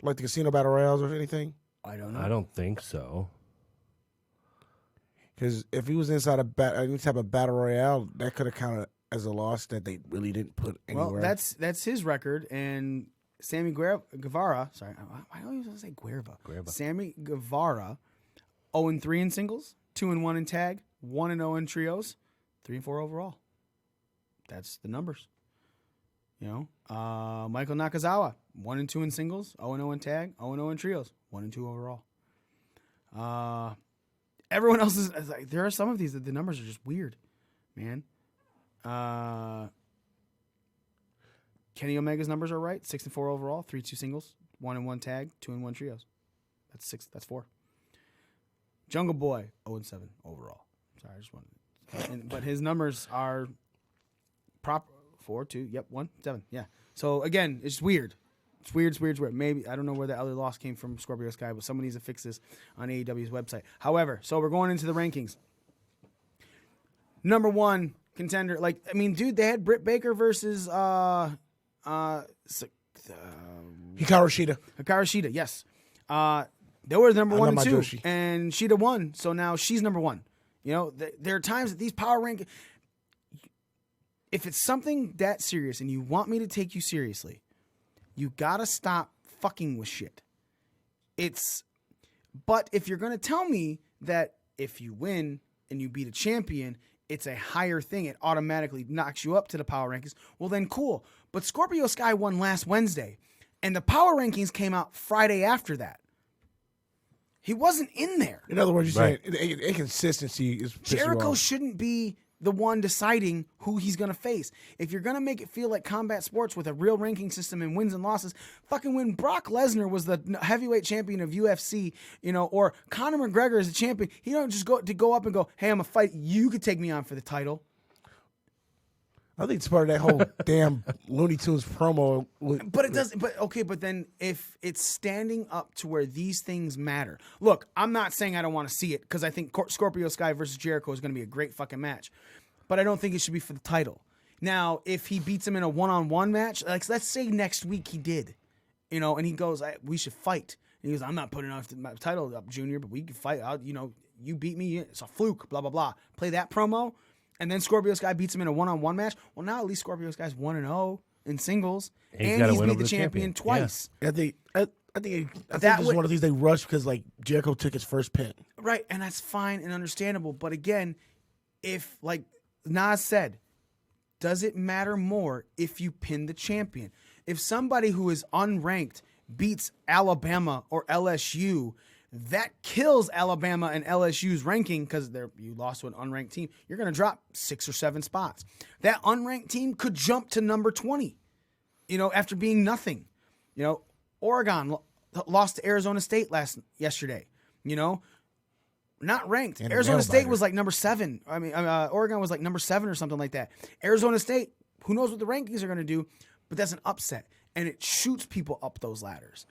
like the casino battle royales or anything? I don't know. I don't think so. Because if he was inside any type of battle royale, that could have counted as a loss that they really didn't put anywhere. Well, that's his record, and Sammy Guevara. Sorry, why don't you say Guerva? Sammy Guevara, 0-3 in singles, 2-1 in tag, 1-0 in trios, 3-4 overall. That's the numbers. You know, Michael Nakazawa, 1-2 in singles, 0-0 in tag, 0-0 in trios, 1-2 overall. Everyone else is like, there are some of these that the numbers are just weird, man. Kenny Omega's numbers are right. 6-4 overall, 3-2 singles, 1-1 tag, 2-1 trios. That's 6. That's 4. Jungle Boy, 0-7 overall. Sorry, I just wanted. But his numbers are proper. 4-2. Yep, 1-7. Yeah. So again, it's weird. It's weird. Maybe I don't know where the other loss came from, Scorpio Sky, but someone needs to fix this on AEW's website. However, so we're going into the rankings. Number 1 contender, dude, they had Britt Baker versus Hikaru Shida, yes. They were number 1 and 2, Joshi. and Shida won, so now she's number 1. You know, there are times that these power rankings, if it's something that serious and you want me to take you seriously, you gotta stop fucking with shit. But if you're gonna tell me that if you win and you beat a champion, it's a higher thing, it automatically knocks you up to the power rankings, well then cool. But Scorpio Sky won last Wednesday, and the power rankings came out Friday after that. He wasn't in there. In other words, you're saying inconsistency is Jericho shouldn't be the one deciding who he's going to face. If you're going to make it feel like combat sports with a real ranking system and wins and losses, fucking when Brock Lesnar was the heavyweight champion of UFC, or Conor McGregor is the champion, he don't just go up and go, hey, I'm a fight. You could take me on for the title. I think it's part of that whole damn Looney Tunes promo. But it doesn't. But then if it's standing up to where these things matter. Look, I'm not saying I don't want to see it because I think Scorpio Sky versus Jericho is going to be a great fucking match. But I don't think it should be for the title. Now, if he beats him in a one-on-one match, like let's say next week he did, and he goes, we should fight. And he goes, I'm not putting my title up, Junior, but we can fight. You beat me. It's a fluke, blah, blah, blah. Play that promo. And then Scorpio Sky beats him in a one-on-one match. Well, now at least Scorpio Sky's 1-0 in singles, and he's beat the champion twice. Yeah. I think this is one of these they rushed because like Jericho took his first pin. Right, and that's fine and understandable. But again, if like Nas said, does it matter more if you pin the champion? If somebody who is unranked beats Alabama or LSU, that kills Alabama and LSU's ranking because you lost to an unranked team. You're going to drop 6 or 7 spots. That unranked team could jump to number 20, after being nothing. Oregon lost to Arizona State yesterday, not ranked. And Arizona State was like number 7. I mean, Oregon was like number 7 or something like that. Arizona State, who knows what the rankings are going to do, but that's an upset. And it shoots people up those ladders.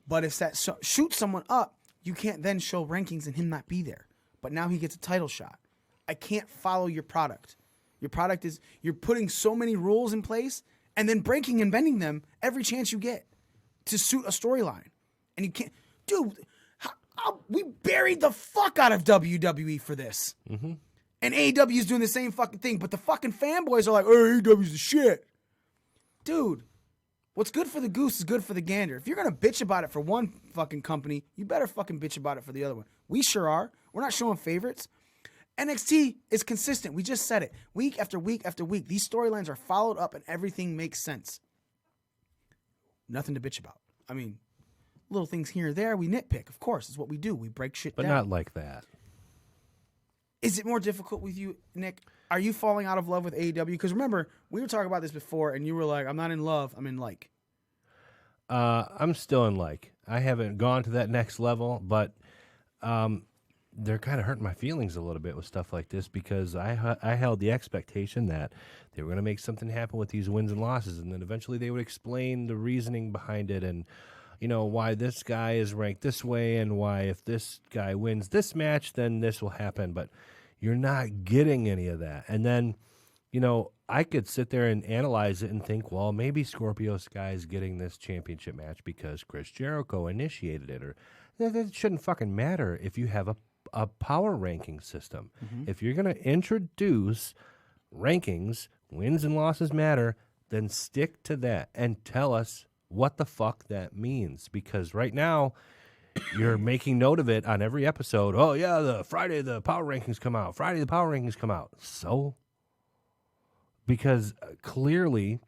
But if that shoots someone up, you can't then show rankings and him not be there. But now he gets a title shot. I can't follow your product. Your product is, you're putting so many rules in place and then breaking and bending them every chance you get to suit a storyline. And you can't, dude, we buried the fuck out of WWE for this. Mm-hmm. And AEW is doing the same fucking thing, but the fucking fanboys are like, oh, AEW's the shit. Dude, what's good for the goose is good for the gander. If you're going to bitch about it for one fucking company, you better fucking bitch about it for the other one. We sure are. We're not showing favorites. NXT is consistent. We just said it. Week after week after week. These storylines are followed up and everything makes sense. Nothing to bitch about. I mean, little things here or there, we nitpick. Of course, it's what we do. We break shit but down. not like that. Is it more difficult with you, Nick? Are you falling out of love with AEW? Because remember, we were talking about this before, and you were like, I'm not in love, I'm in like. I'm still in like. I haven't gone to that next level, but they're kind of hurting my feelings a little bit with stuff like this because I held the expectation that they were going to make something happen with these wins and losses, and then eventually they would explain the reasoning behind it and, why this guy is ranked this way and why if this guy wins this match, then this will happen. But you're not getting any of that. And then, I could sit there and analyze it and think, well, maybe Scorpio Sky is getting this championship match because Chris Jericho initiated it. Or that shouldn't fucking matter if you have a power ranking system. Mm-hmm. If you're going to introduce rankings, wins and losses matter, then stick to that and tell us what the fuck that means. Because right now, you're making note of it on every episode. Oh, yeah, the Friday the power rankings come out. Friday the power rankings come out. So? Because clearly,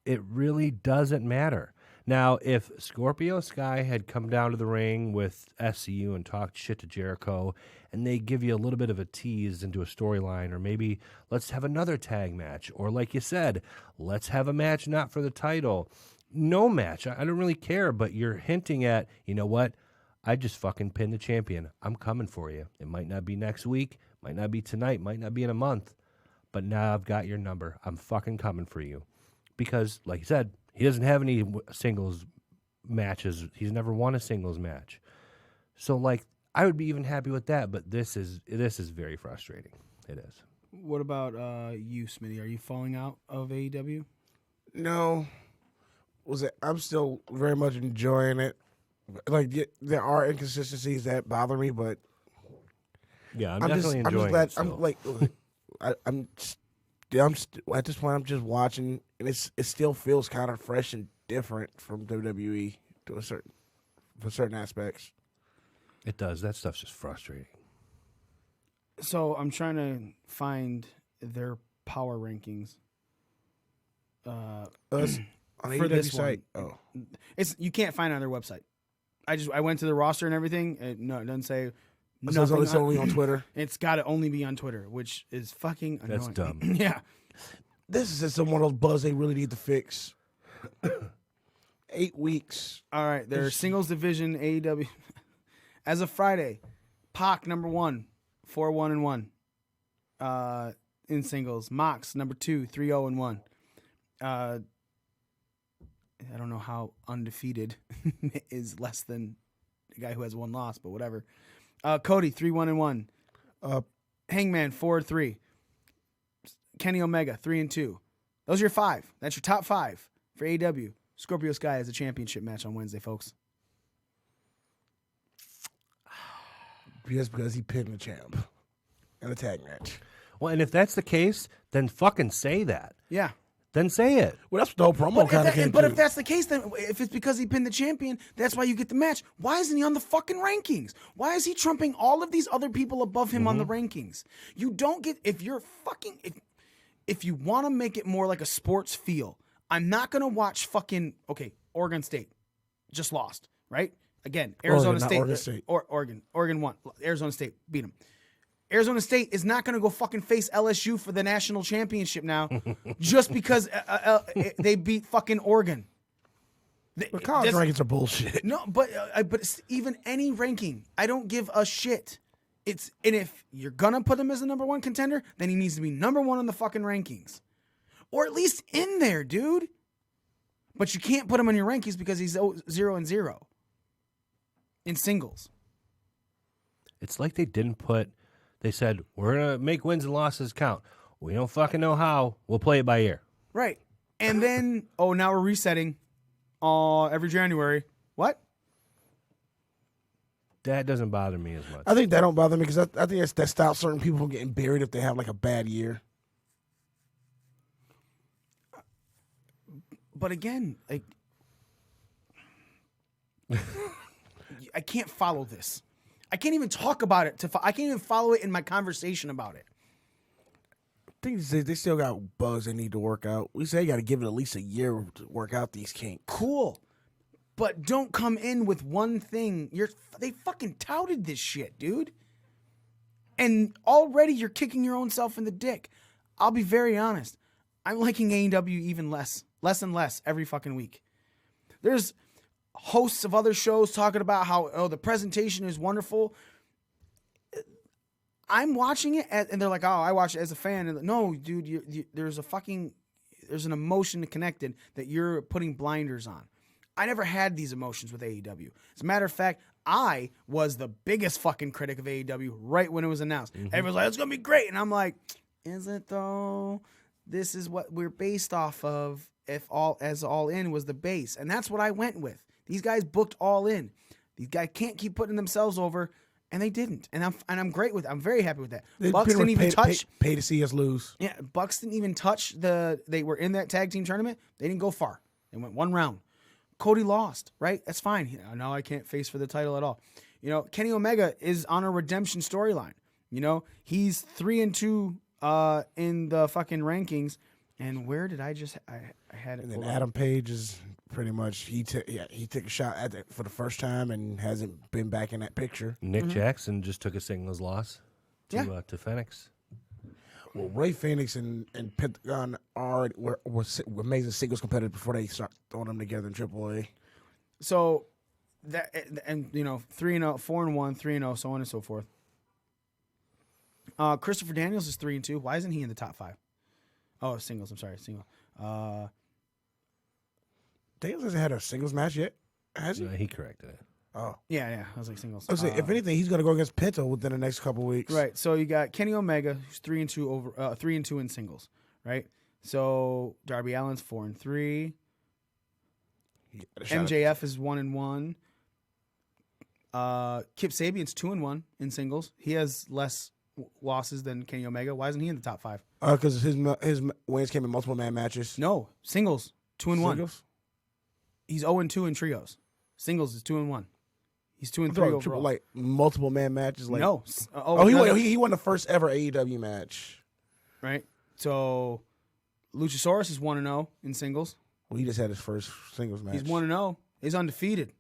it really doesn't matter. Now, if Scorpio Sky had come down to the ring with SCU and talked shit to Jericho, and they give you a little bit of a tease into a storyline, or maybe let's have another tag match, or like you said, let's have a match not for the title. No match. I don't really care, but you're hinting at, you know what? I just fucking pinned the champion. I'm coming for you. It might not be next week, might not be tonight, might not be in a month, but now I've got your number. I'm fucking coming for you. Because, like you said, he doesn't have any singles matches. He's never won a singles match. So, like, I would be even happy with that, but this is very frustrating. It is. What about you, Smitty? Are you falling out of AEW? No. I'm still very much enjoying it. Like, there are inconsistencies that bother me, but yeah, I'm definitely enjoying glad, it. Still. I'm like, I'm at this point, I'm just watching, and it still feels kind of fresh and different from WWE for certain aspects. It does. That stuff's just frustrating. So I'm trying to find their power rankings. Us on for AEW this site. One. Oh, you can't find it on their website. I went to the roster and everything. It doesn't say. So it's only on Twitter. It's got to only be on Twitter, which is fucking annoying. That's dumb. Yeah. This is just one of those bugs they really need to fix. 8 weeks. All right, their singles division AEW as of Friday, Pac number 1, 4-1-1. in singles. Mox, number 2, 3-0-1. I don't know how undefeated is less than the guy who has 1 loss, but whatever. Cody, 3-1-1. Hangman, 4-3. Kenny Omega, 3-2. Those are your 5. That's your top 5 for AEW. Scorpio Sky has a championship match on Wednesday, folks. Just because he pinned the champ in a tag match. Well, and if that's the case, then fucking say that. Yeah. Then say it. Well, that's what the whole promo kind of came But to. if that's the case, then if it's because he pinned the champion, that's why you get the match. Why isn't he on the fucking rankings? Why is he trumping all of these other people above him on the rankings? You don't get, if you want to make it more like a sports feel, I'm not going to watch fucking, Oregon State just lost, right? Again, Arizona State. Oregon State. Oregon won. Arizona State beat them. Arizona State is not going to go fucking face LSU for the national championship now just because they beat fucking Oregon. The college rankings are bullshit. No, but it's even any ranking, I don't give a shit. And if you're going to put him as a number 1 contender, then he needs to be number 1 on the fucking rankings. Or at least in there, dude. But you can't put him on your rankings because he's 0-0 in singles. It's like they didn't put... They said, we're going to make wins and losses count. We don't fucking know how. We'll play it by ear. Right. And then, now we're resetting every January. What? That doesn't bother me as much. I think that don't bother me because I think that stops certain people from getting buried if they have like a bad year. But again, I can't follow this. I can't even talk about it. I can't even follow it in my conversation about it. I think they still got bugs they need to work out. We say you got to give it at least a year to work out these kinks. Cool. But don't come in with one thing. They fucking touted this shit, dude. And already you're kicking your own self in the dick. I'll be very honest. I'm liking AEW even less and less every fucking week. There's hosts of other shows talking about how, the presentation is wonderful. I'm watching it and they're like, I watch it as a fan. And no, dude, there's an emotion connected that you're putting blinders on. I never had these emotions with AEW. As a matter of fact, I was the biggest fucking critic of AEW right when it was announced. Everyone's like, it's going to be great. And I'm like, is it though? This is what we're based off of. If All In was the base. And that's what I went with. These guys booked All In. These guys can't keep putting themselves over, and they didn't. And I'm great with. I'm very happy with that. Bucks didn't even touch. Pay to see us lose. Yeah, Bucks didn't even touch They were in that tag team tournament. They didn't go far. They went 1 round. Cody lost. Right, that's fine. Now I can't face for the title at all. Kenny Omega is on a redemption storyline. He's 3-2 in the fucking rankings. And where did I had it? And then Adam Page is pretty much he took a shot at it for the first time and hasn't been back in that picture. Nick Jackson just took a singles loss to Phoenix. Well, Ray Phoenix and Pentagon were amazing singles competitors before they start throwing them together in AAA. So that 3-0, 4-1, 3-0, so on and so forth. Christopher Daniels is 3-2. Why isn't he in the top 5? Oh, singles. I'm sorry, single. Daniels hasn't had a singles match yet, has he? No, he corrected it. Oh. Yeah. I was like singles. I was if anything, he's going to go against Penta within the next couple weeks. Right. So you got Kenny Omega, who's 3-2 in singles. Right. So Darby Allin's 4-3. MJF is 1-1. Kip Sabian's 2-1 in singles. He has less losses than Kenny Omega. Why isn't he in the top 5? Because his wins came in multiple man matches. No, singles 2-1. Singles? He's 0-2 in trios. Singles is 2-1. He's 2-3 overall. Like multiple man matches. Like no. He won the first ever AEW match. Right. So Luchasaurus is 1-0 in singles. Well, he just had his first singles match. He's 1-0. He's undefeated.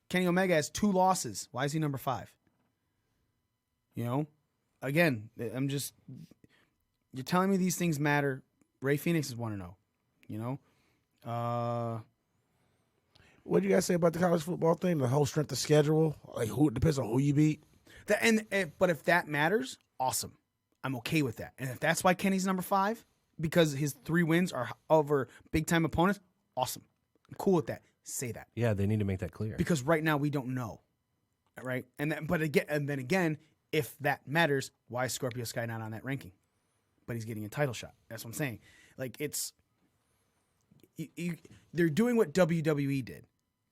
Kenny Omega has 2 losses. Why is he number 5? Again, you're telling me these things matter. Ray Phoenix is 1-0. What do you guys say about the college football thing? The whole strength of schedule? Like, who it depends on who you beat? But if that matters, awesome. I'm okay with that. And if that's why Kenny's number 5, because his 3 wins are over big-time opponents, awesome. I'm cool with that. Say that. Yeah, they need to make that clear. Because right now we don't know, right? And then again, if that matters, why is Scorpio Sky not on that ranking? But he's getting a title shot. That's what I'm saying. Like, it's they're doing what WWE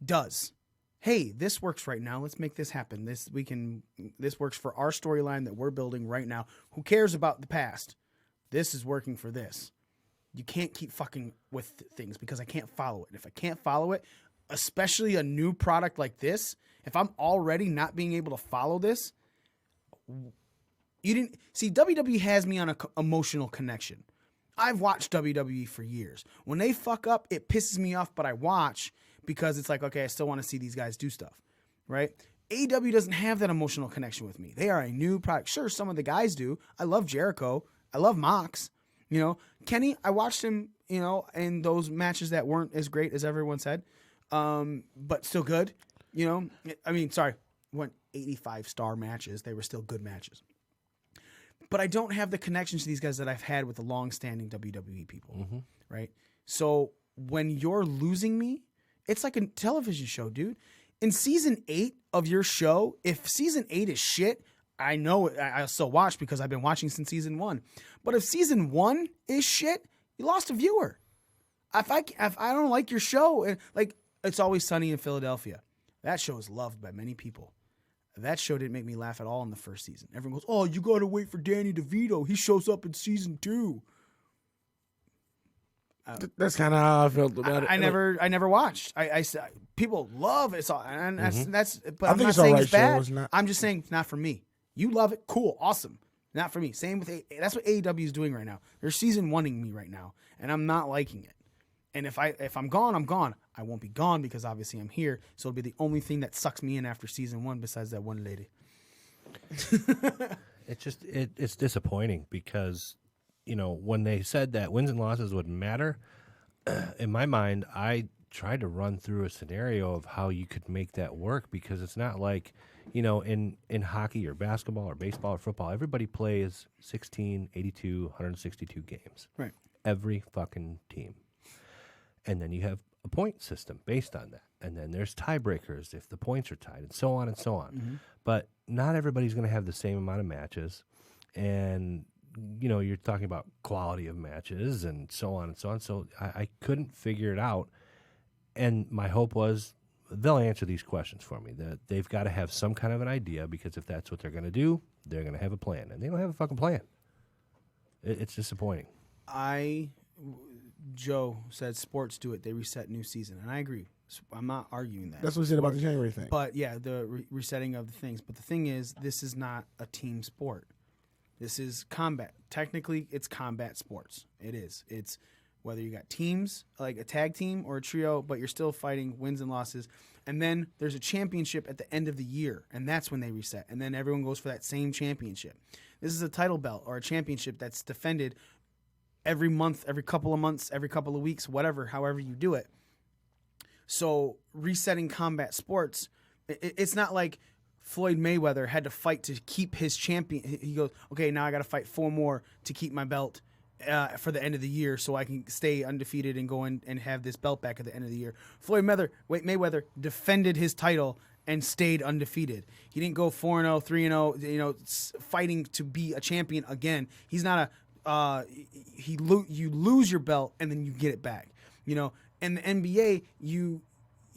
does. Hey, this works right now. Let's make this happen. This works for our storyline that we're building right now. Who cares about the past? This is working for this. You can't keep fucking with things because I can't follow it. If I can't follow it, especially a new product like this, if I'm already not being able to follow this, you didn't see WWE has me on an emotional connection. I've watched WWE for years. When they fuck up, it pisses me off, but I watch because it's like, okay, I still want to see these guys do stuff, right? AEW doesn't have that emotional connection with me. They are a new product. Sure, some of the guys do. I love Jericho. I love Mox. You know, Kenny, I watched him, you know, in those matches that weren't as great as everyone said, but still good. You know, I mean, sorry, weren't 85-star matches. They were still good matches. But I don't have the connections to these guys that I've had with the long-standing WWE people, right? So when you're losing me, it's like a television show, dude. In season 8 of your show, if season 8 is shit, I know I'll still watch because I've been watching since season 1. But if season 1 is shit, you lost a viewer. If I don't like your show, and like It's Always Sunny in Philadelphia, that show is loved by many people. That show didn't make me laugh at all in the first season. Everyone goes, "Oh, you got to wait for Danny DeVito. He shows up in season 2." That's kind of how I felt about it. I never watched. I people love it, and that's. But I I'm think not it's saying all it's right bad. show. It's not. I'm just saying it's not for me. You love it, cool, awesome. Not for me. Same with that's what AEW is doing right now. They're season 1ing me right now, and I'm not liking it. And if I'm gone, I'm gone. I won't be gone because obviously I'm here. So it'll be the only thing that sucks me in after season 1 besides that one lady. It's disappointing because, you know, when they said that wins and losses would matter, in my mind, I tried to run through a scenario of how you could make that work because it's not like, you know, in hockey or basketball or baseball or football, everybody plays 16, 82, 162 games. Right. Every fucking team. And then you have a point system based on that. And then there's tiebreakers if the points are tied and so on and so on. Mm-hmm. But not everybody's going to have the same amount of matches. And, you know, you're talking about quality of matches and so on and so on. So I couldn't figure it out. And my hope was they'll answer these questions for me. That they've got to have some kind of an idea because if that's what they're going to do, they're going to have a plan. And they don't have a fucking plan. It's disappointing. Joe said sports do it. They reset new season. And I agree. I'm not arguing that. That's what he said about the January thing. But, yeah, the resetting of the things. But the thing is, this is not a team sport. This is combat. Technically, it's combat sports. It is. It's whether you got teams, like a tag team or a trio, but you're still fighting wins and losses. And then there's a championship at the end of the year, and that's when they reset. And then everyone goes for that same championship. This is a title belt or a championship that's defended every month, every couple of months, every couple of weeks, whatever, however you do it. So resetting combat sports, it's not like Floyd Mayweather had to fight to keep his champion. He goes, okay, now I got to fight 4 more to keep my belt for the end of the year so I can stay undefeated and go in and have this belt back at the end of the year. Floyd Mayweather defended his title and stayed undefeated. He didn't go 4-0, 3-0, you know, fighting to be a champion again. He's not you lose your belt and then you get it back. You know, in the NBA, you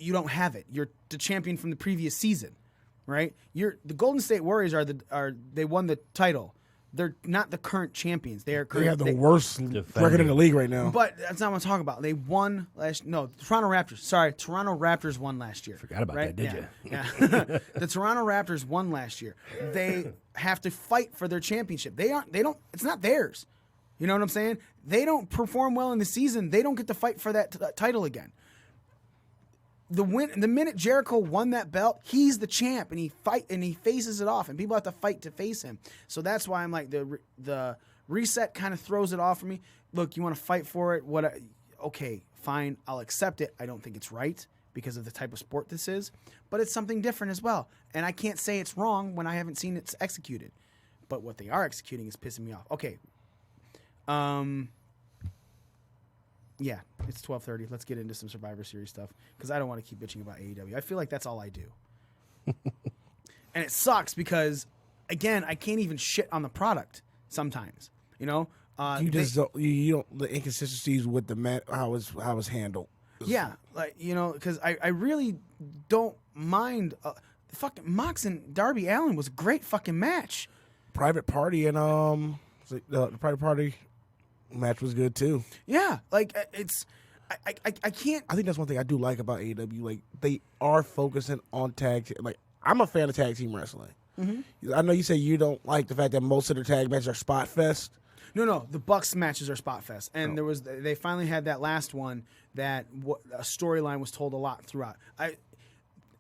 don't have it. You're the champion from the previous season, right? The Golden State Warriors they won the title. They're not the current champions. They have the worst record in the league right now. But that's not what I'm talking about. They won the Toronto Raptors. Sorry, Toronto Raptors won last year. Forgot about that, did you? Yeah. The Toronto Raptors won last year. They have to fight for their championship. It's not theirs. You know what I'm saying? They don't perform well in the season. They don't get to fight for that title again. The minute Jericho won that belt, he's the champ, and he faces it off, and people have to fight to face him. So that's why I'm like the reset kind of throws it off for me. Look, you want to fight for it? Okay, fine, I'll accept it. I don't think it's right because of the type of sport this is, but it's something different as well. And I can't say it's wrong when I haven't seen it executed. but what they are executing is pissing me off. Okay. Yeah, it's 12:30. Let's get into some Survivor Series stuff because I don't want to keep bitching about AEW. I feel like that's all I do. And it sucks because, again, I can't even shit on the product sometimes. You know, you don't the inconsistencies with the how it's handled. Yeah, like, you know, because I really don't mind. The fucking Mox and Darby Allin was a great fucking match. Private Party and the Private Party match was good too. Yeah, like it's I can't. I think that's one thing I do like about AEW. Like they are focusing on tag. Like I'm a fan of tag team wrestling. Mm-hmm. I know you say you don't like the fact that most of their tag matches are spot fest. No, the Bucks matches are spot fest, and they finally had that last one that a storyline was told a lot throughout.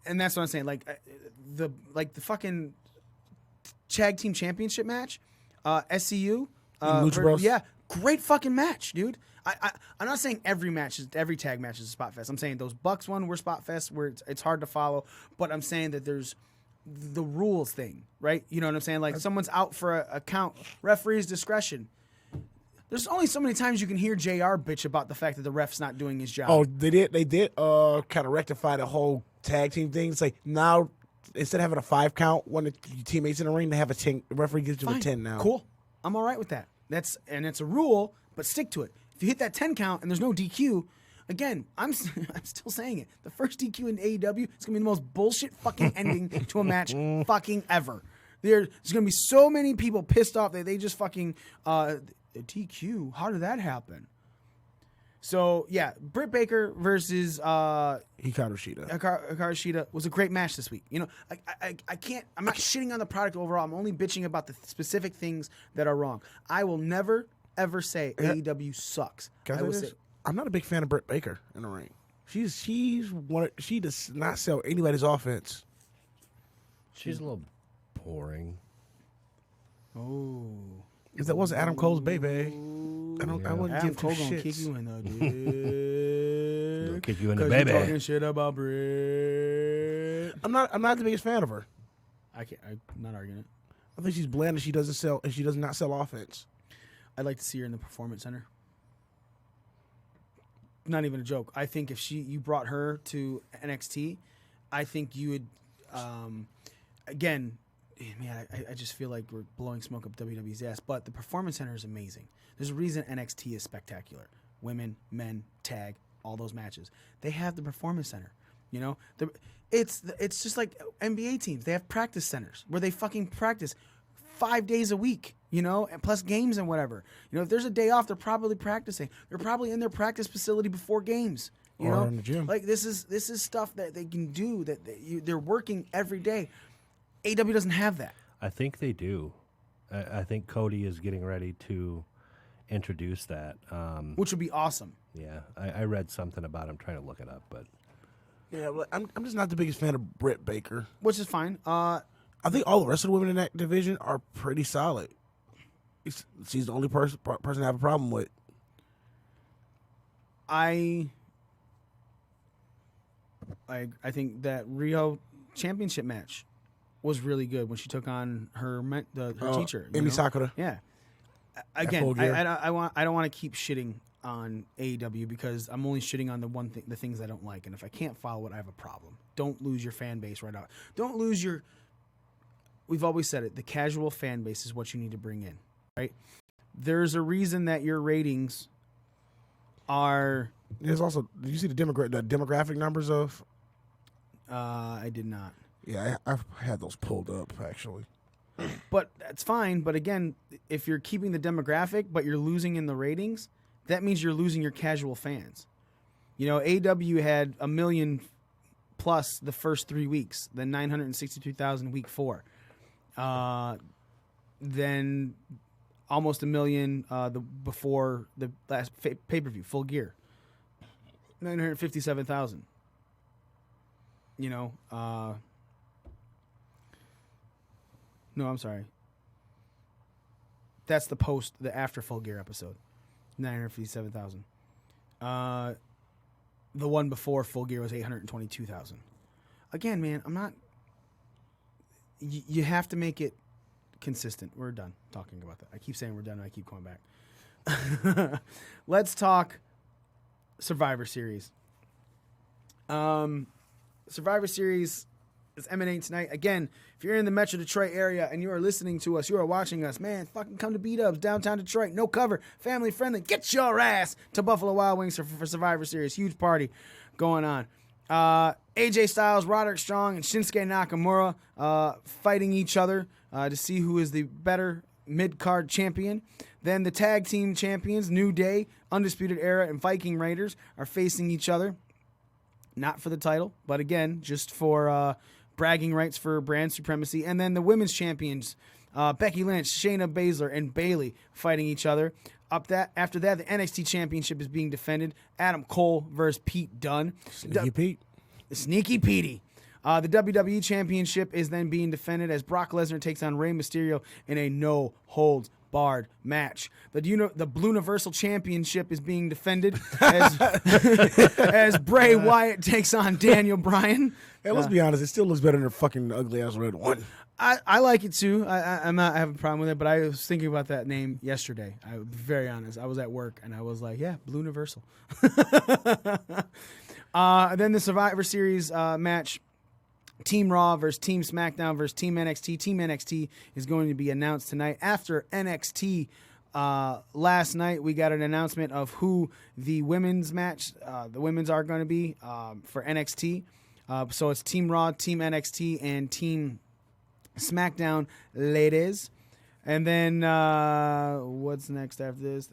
And that's what I'm saying. Like the fucking tag team championship match, SCU, Lucha Bros. Yeah, great fucking match, dude. I'm not saying every tag match is a spot fest. I'm saying those Bucks one were spot fest where it's hard to follow, but I'm saying that there's the rules thing, right? You know what I'm saying? Like someone's out for a count, referee's discretion. There's only so many times you can hear JR bitch about the fact that the ref's not doing his job. Oh, they did kind of rectify the whole tag team thing. It's like now instead of having a 5 count when the teammates in the ring, they have a 10. The referee gives you a 10 now. Cool. I'm all right with that. It's a rule, but stick to it. If you hit that 10 count and there's no DQ, again, I'm still saying it. The first DQ in AEW is gonna be the most bullshit fucking ending to a match fucking ever. There's gonna be so many people pissed off that they just fucking DQ. How did that happen? So yeah, Britt Baker versus Hikaru Shida. Hikaru Shida was a great match this week. You know, I can't. I'm not shitting on the product overall. I'm only bitching about the specific things that are wrong. I will never ever say AEW sucks. I will say I'm not a big fan of Britt Baker in the ring. She does not sell anybody's offense. She's a little boring. Oh. If that wasn't Adam Cole's baby, I wouldn't Adam give two Cole gonna shits. kick you in the dick. He'll kick you in the 'Cause baby. you're talking shit about Britt. I'm not the biggest fan of her. I'm not arguing it. I think she's bland and she does not sell offense. I'd like to see her in the Performance Center. Not even a joke. I think if you brought her to NXT, I think you would. Again, man, I just feel like we're blowing smoke up WWE's ass. But the Performance Center is amazing. There's a reason NXT is spectacular. Women, men, tag, all those matches. They have the Performance Center. You know, it's just like NBA teams. They have practice centers where they fucking practice 5 days a week. You know, and plus games and whatever. You know, if there's a day off, they're probably practicing. They're probably in their practice facility before games. You know, in the gym. Like this is stuff that they can do. They're working every day. AW doesn't have that. I think they do. I think Cody is getting ready to introduce that. Which would be awesome. Yeah, I read something about him, trying to look it up, but Yeah, but I'm just not the biggest fan of Britt Baker. Which is fine. I think all the rest of the women in that division are pretty solid. She's the only person I have a problem with. I think that Rio championship match was really good when she took on her teacher, Emi Sakura. Yeah. Again, I don't want to keep shitting on AEW because I'm only shitting on the things I don't like, and if I can't follow it, I have a problem. Don't lose your fan base right out. Don't lose your. We've always said it. The casual fan base is what you need to bring in, right? There's a reason that your ratings are. There's also. Did you see the demographic numbers of? I did not. Yeah, I've had those pulled up actually. But that's fine. But again, if you're keeping the demographic, but you're losing in the ratings, that means you're losing your casual fans. You know, AW had 1 million plus the first 3 weeks, then 962,000 week 4. Then almost 1 million before the last pay-per-view, Full Gear. 957,000. You know, no, I'm sorry. That's the after Full Gear episode. 957,000. The one before Full Gear was 822,000. Again, man, I'm not. You have to make it consistent. We're done talking about that. I keep saying we're done, and I keep going back. Let's talk Survivor Series. Survivor Series is emanating tonight. Again, if you're in the Metro Detroit area and you are listening to us, you are watching us, man, fucking come to B-Dubs, downtown Detroit. No cover, family friendly. Get your ass to Buffalo Wild Wings for Survivor Series. Huge party going on. AJ Styles, Roderick Strong, and Shinsuke Nakamura fighting each other to see who is the better mid-card champion. Then the tag team champions, New Day, Undisputed Era, and Viking Raiders are facing each other. Not for the title, but again, just for bragging rights for brand supremacy. And then the women's champions, Becky Lynch, Shayna Baszler, and Bayley fighting each other. After that, the NXT championship is being defended. Adam Cole versus Pete Dunne. Sneaky Pete. Sneaky Petey. The WWE championship is then being defended as Brock Lesnar takes on Rey Mysterio in a no-holds-barred match. The Blue Universal Championship is being defended as Bray Wyatt takes on Daniel Bryan. Hey, let's be honest. It still looks better than the fucking ugly-ass red one. I like it too. I have a problem with it, but I was thinking about that name yesterday. I will be very honest. I was at work and I was like, yeah, Blue Universal. Then the Survivor Series match, Team Raw versus Team SmackDown versus Team NXT. Team NXT is going to be announced tonight. After NXT last night, we got an announcement of who the women's match, the women's are going to be for NXT. So it's Team Raw, Team NXT, and Team SmackDown ladies. And then what's next after this?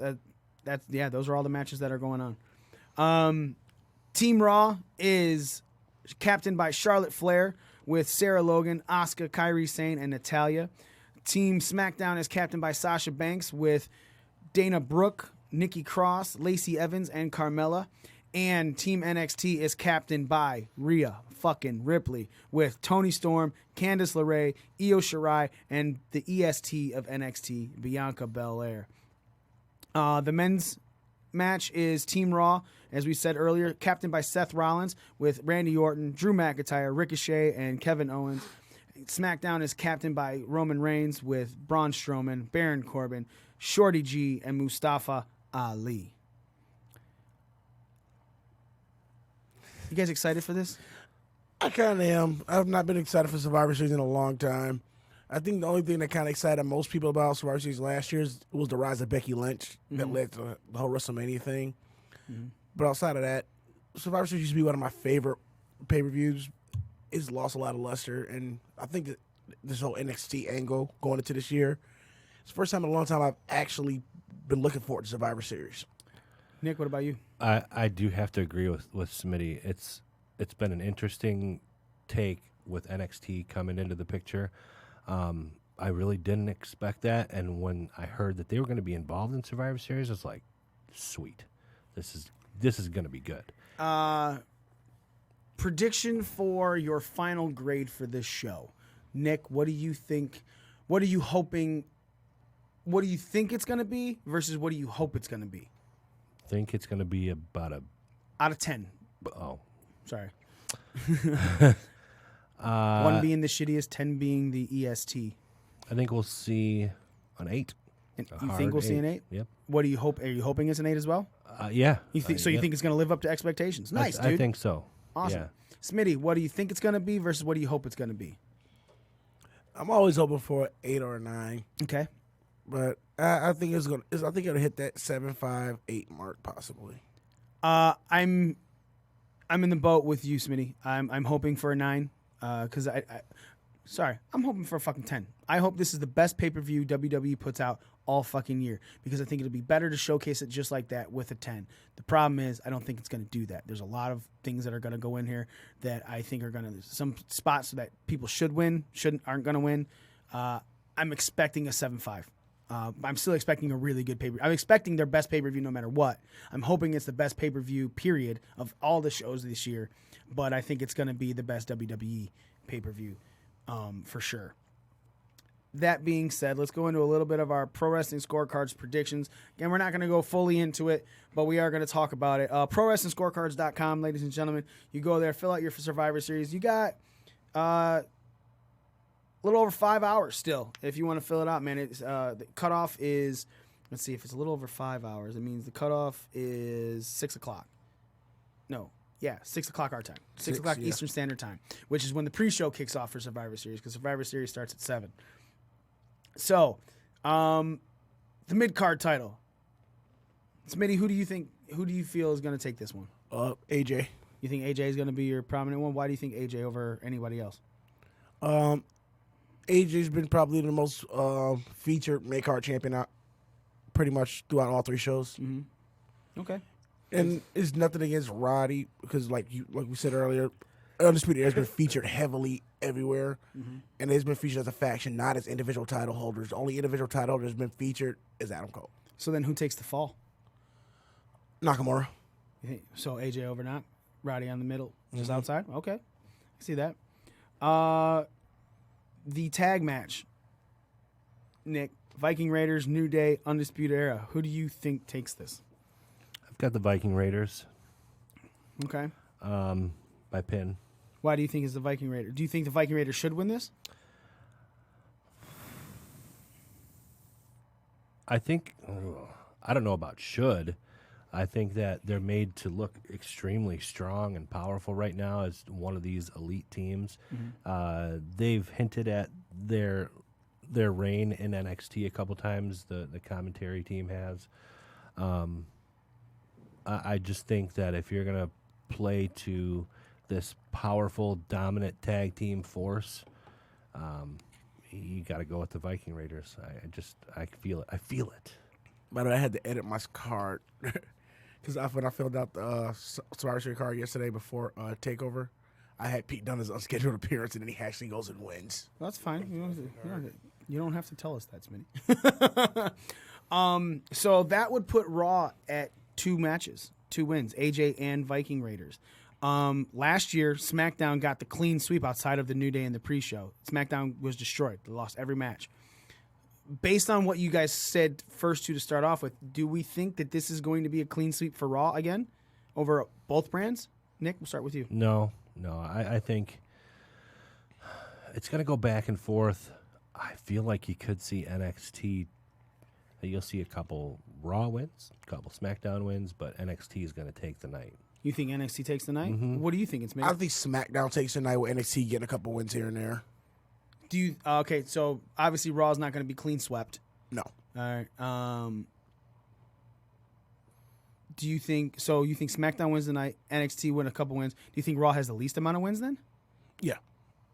Those are all the matches that are going on. Team Raw is captained by Charlotte Flair with Sarah Logan, Asuka, Kairi Sane, and Natalya. Team SmackDown is captained by Sasha Banks with Dana Brooke, Nikki Cross, Lacey Evans, and Carmella. And Team NXT is captained by Rhea fucking Ripley with Toni Storm, Candice LeRae, Io Shirai, and the EST of NXT, Bianca Belair. The men's match is Team Raw, as we said earlier, captained by Seth Rollins with Randy Orton, Drew McIntyre, Ricochet, and Kevin Owens. SmackDown is captained by Roman Reigns with Braun Strowman, Baron Corbin, Shorty G, and Mustafa Ali. You guys excited for this? I kind of am. I've not been excited for Survivor Series in a long time. I think the only thing that kind of excited most people about Survivor Series last year was the rise of Becky Lynch that led to the whole WrestleMania thing. Mm-hmm. But outside of that, Survivor Series used to be one of my favorite pay-per-views. It's lost a lot of luster, and I think that this whole NXT angle going into this year, it's the first time in a long time I've actually been looking forward to Survivor Series. Nick, what about you? I do have to agree with Smitty. It's been an interesting take with NXT coming into the picture. I really didn't expect that, and when I heard that they were going to be involved in Survivor Series, I was like, sweet. This is going to be good. Prediction for your final grade for this show. Nick, what do you think? What are you hoping? What do you think it's going to be versus what do you hope it's going to be? I think it's going to be about a... Out of 10. Oh. Sorry. 1 being the shittiest, 10 being the EST. I think we'll see an 8. And you think we'll see an 8? Yep. What do you hope? Are you hoping it's an 8 as well? Yeah. You think you think it's going to live up to expectations? Nice, dude. I think so. Awesome. Yeah. Smitty, what do you think it's going to be versus what do you hope it's going to be? I'm always hoping for an 8 or a 9. Okay. But I think I think it'll hit that 7.5, 8 mark possibly. I'm in the boat with you, Smitty. I'm hoping for a 9 because I'm hoping for a fucking 10. I hope this is the best pay-per-view WWE puts out all fucking year because I think it'll be better to showcase it just like that with a 10. The problem is I don't think it's going to do that. There's a lot of things that are going to go in here that I think are going to, some spots that people should win, aren't going to win. I'm expecting a 7.5. I'm still expecting a really good pay-per-view. I'm expecting their best pay-per-view no matter what. I'm hoping it's the best pay-per-view, period, of all the shows this year. But I think it's going to be the best WWE pay-per-view for sure. That being said, let's go into a little bit of our Pro Wrestling Scorecards predictions. Again, we're not going to go fully into it, but we are going to talk about it. ProWrestlingScorecards.com, ladies and gentlemen. You go there, fill out your Survivor Series. You got A little over 5 hours still, if you want to fill it out, man. It's the cutoff is, let's see, if it's a little over 5 hours, it means the cutoff is 6 o'clock. No, yeah, 6 o'clock our time. 6 o'clock Eastern Standard Time, which is when the pre-show kicks off for Survivor Series, because Survivor Series starts at 7. So, the mid-card title. Smitty, who do you feel is going to take this one? AJ. You think AJ is going to be your prominent one? Why do you think AJ over anybody else? AJ's been probably the most featured mid-card champion out pretty much throughout all 3 shows. Mm-hmm. Okay. And it's nothing against Roddy because, like we said earlier, Undisputed has been featured heavily everywhere, and it's been featured as a faction, not as individual title holders. The only individual title holder that's been featured is Adam Cole. So then who takes the fall? Nakamura. You think, so AJ over not? Roddy on the middle, just outside? Okay. I see that. The tag match. Nick, Viking Raiders, New Day, Undisputed Era. Who do you think takes this? I've got the Viking Raiders. Okay. By pin. Why do you think it's the Viking Raiders? Do you think the Viking Raiders should win this? I think, I don't know about should. I think that they're made to look extremely strong and powerful right now as one of these elite teams. They've hinted at their reign in NXT a couple times. The commentary team has. I just think that if you're going to play to this powerful, dominant tag team force, you got to go with the Viking Raiders. I feel it. I feel it. By the way, I had to edit my card because when I filled out the Survivor Series card yesterday before TakeOver, I had Pete Dunne's unscheduled appearance, and then he actually goes and wins. That's fine. You don't have to tell us that, Smitty. So that would put Raw at 2 matches, 2 wins, AJ and Viking Raiders. Last year, SmackDown got the clean sweep outside of the New Day in the pre-show. SmackDown was destroyed. They lost every match. Based on what you guys said first to start off with, do we think that this is going to be a clean sweep for Raw again over both brands? Nick, we'll start with you. No. I think it's going to go back and forth. I feel like you could see NXT. You'll see a couple Raw wins, a couple SmackDown wins, but NXT is going to take the night. You think NXT takes the night? Mm-hmm. What do you think it's made? I think SmackDown takes the night with NXT getting a couple wins here and there. Do you okay? So obviously Raw's not going to be clean swept. No. All right. Do you think so? You think SmackDown wins the night, NXT win a couple wins? Do you think Raw has the least amount of wins then? Yeah,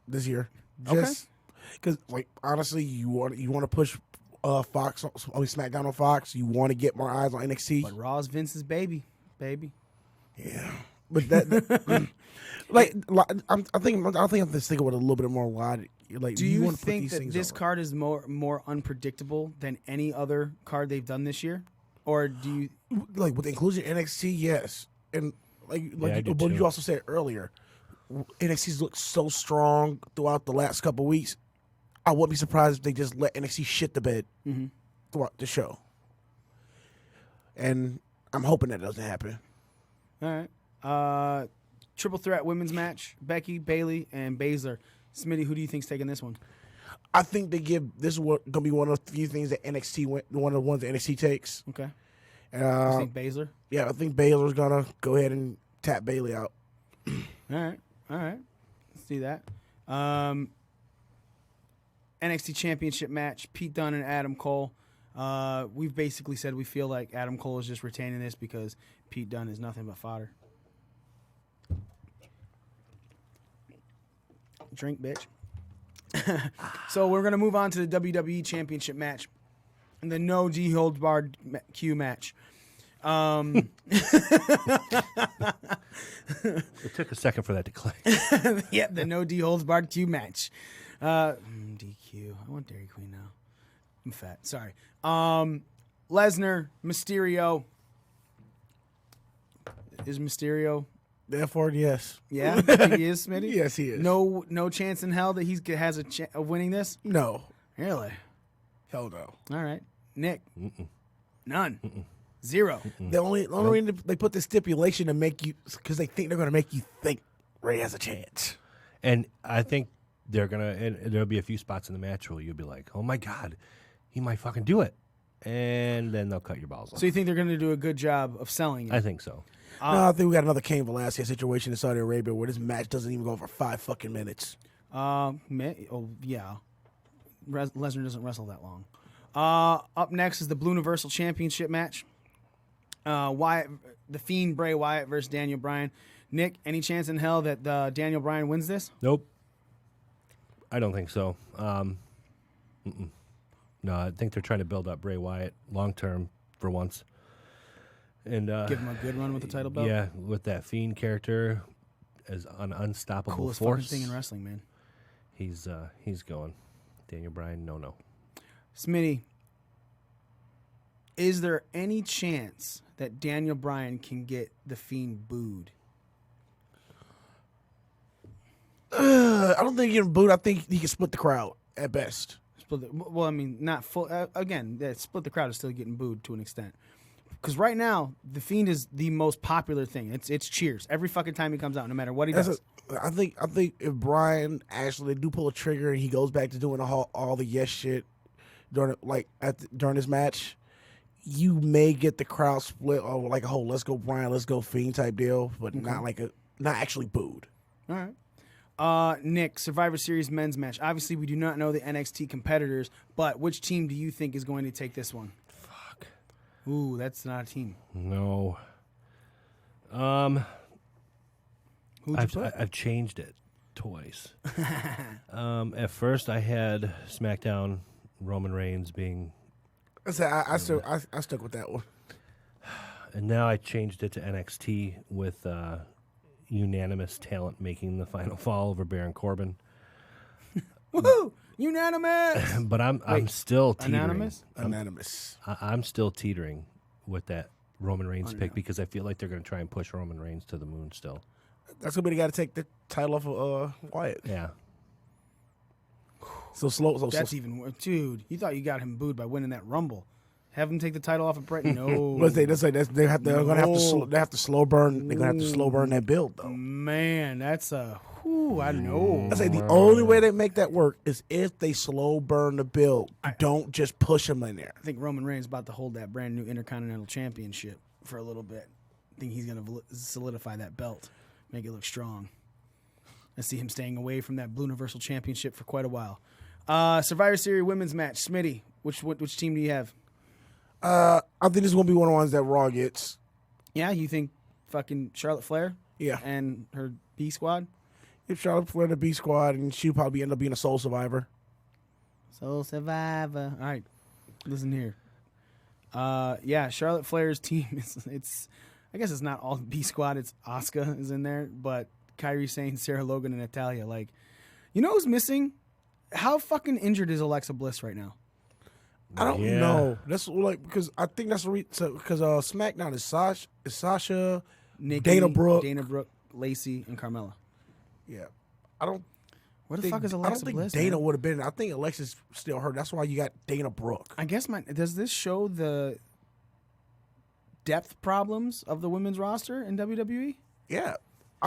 this year. Okay. Just because, like, honestly, you want to push Fox, SmackDown on Fox. You want to get more eyes on NXT. But Raw's Vince's baby. Yeah, but that like I think I'm just thinking with a little bit more wide. Like, do you want to think that this over. card is more unpredictable than any other card they've done this year, or do you like with the inclusion of NXT? Yes, and but you also said earlier, NXT's looked so strong throughout the last couple of weeks. I wouldn't be surprised if they just let NXT shit the bed throughout the show, and I'm hoping that doesn't happen. All right. Triple threat women's match: Becky, Bayley, and Baszler. Smitty, who do you think's taking this one? I think they give this one gonna be one of the few things that NXT one of the ones that NXT takes. Okay. You think Baszler? Yeah, I think Baszler's gonna go ahead and tap Bayley out. All right. Let's do that. NXT Championship match: Pete Dunne and Adam Cole. We've basically said we feel like Adam Cole is just retaining this because Pete Dunne is nothing but fodder. Drink, bitch. So we're going to move on to the WWE Championship match. And the no G-Holds-Barred Q match. It took a second for that to click. Yep, the no D-Holds-Barred Q match. DQ. I want Dairy Queen now. I'm fat. Sorry. Lesnar, Mysterio. Is Mysterio? Therefore, yes. Yeah, he is, Smitty? Yes, he is. No chance in hell that he has of winning this? No. Really? Hell no. All right. Nick? None. 0. The only reason they put the stipulation to make you, because they think they're going to make you think Ray has a chance. And I think they're gonna, and there'll be a few spots in the match where you'll be like, oh my God, he might fucking do it. And then they'll cut your balls off. So you think they're going to do a good job of selling it? I think so. No, I think we got another Cain Velasquez situation in Saudi Arabia where this match doesn't even go for 5 fucking minutes. Yeah. Lesnar doesn't wrestle that long. Up next is the Blue Universal Championship match. Wyatt, the Fiend Bray Wyatt versus Daniel Bryan. Nick, any chance in hell that Daniel Bryan wins this? Nope. I don't think so. No, I think they're trying to build up Bray Wyatt long term for once, and give him a good run with the title belt. Yeah, with that Fiend character as an unstoppable coolest force. Fucking thing in wrestling, man. He's going. Daniel Bryan, no. Smitty, is there any chance that Daniel Bryan can get the Fiend booed? I don't think he can boot. I think he can split the crowd at best. Well, I mean, not full. Again, that split the crowd is still getting booed to an extent. Because right now, the Fiend is the most popular thing. It's cheers every fucking time he comes out, no matter what he does. I think if Bryan actually do pull a trigger and he goes back to doing all the yes shit during this match, you may get the crowd split or like a whole let's go Bryan, let's go Fiend type deal, but not actually booed. All right. Nick, Survivor Series men's match. Obviously, we do not know the NXT competitors, but which team do you think is going to take this one? Fuck. Ooh, that's not a team. No. I've changed it twice. At first, I had SmackDown Roman Reigns being. I stuck with that one. And now I changed it to NXT with unanimous talent making the final fall over Baron Corbin. Woohoo! Unanimous. But I'm still teetering. Anonymous. I'm still teetering with that Roman Reigns pick because I feel like they're going to try and push Roman Reigns to the moon still. That's gonna be the guy to take the title off of Wyatt. Yeah. That's even worse, dude. You thought you got him booed by winning that Rumble. Have him take the title off of Brett? No. But they have to slow burn. They're gonna have to slow burn that build though. Man, that's a. I know. I say the only way they make that work is if they slow burn the build. Don't just push him in there. I think Roman Reigns is about to hold that brand new Intercontinental Championship for a little bit. I think he's gonna solidify that belt, make it look strong. I see him staying away from that Blue Universal Championship for quite a while. Survivor Series women's match. Smitty, which team do you have? I think this is gonna be one of the ones that Raw gets. Yeah, you think fucking Charlotte Flair? Yeah, and her B squad. If Charlotte Flair the B squad, and she'll probably end up being a Soul Survivor. Soul Survivor. All right, listen here. Yeah, Charlotte Flair's team it's. I guess it's not all B squad. It's Asuka is in there, but Kairi Sane, Sarah Logan, and Natalya. Like, you know who's missing? How fucking injured is Alexa Bliss right now? I don't know. That's like because I think that's because SmackDown is Sasha, Nikki, Dana Brooke, Lacey, and Carmella. Yeah, I don't. Where the fuck is Alexa Bliss? I don't think Dana would have been. I think Alexa's still hurt. That's why you got Dana Brooke. I guess does this show the depth problems of the women's roster in WWE? Yeah,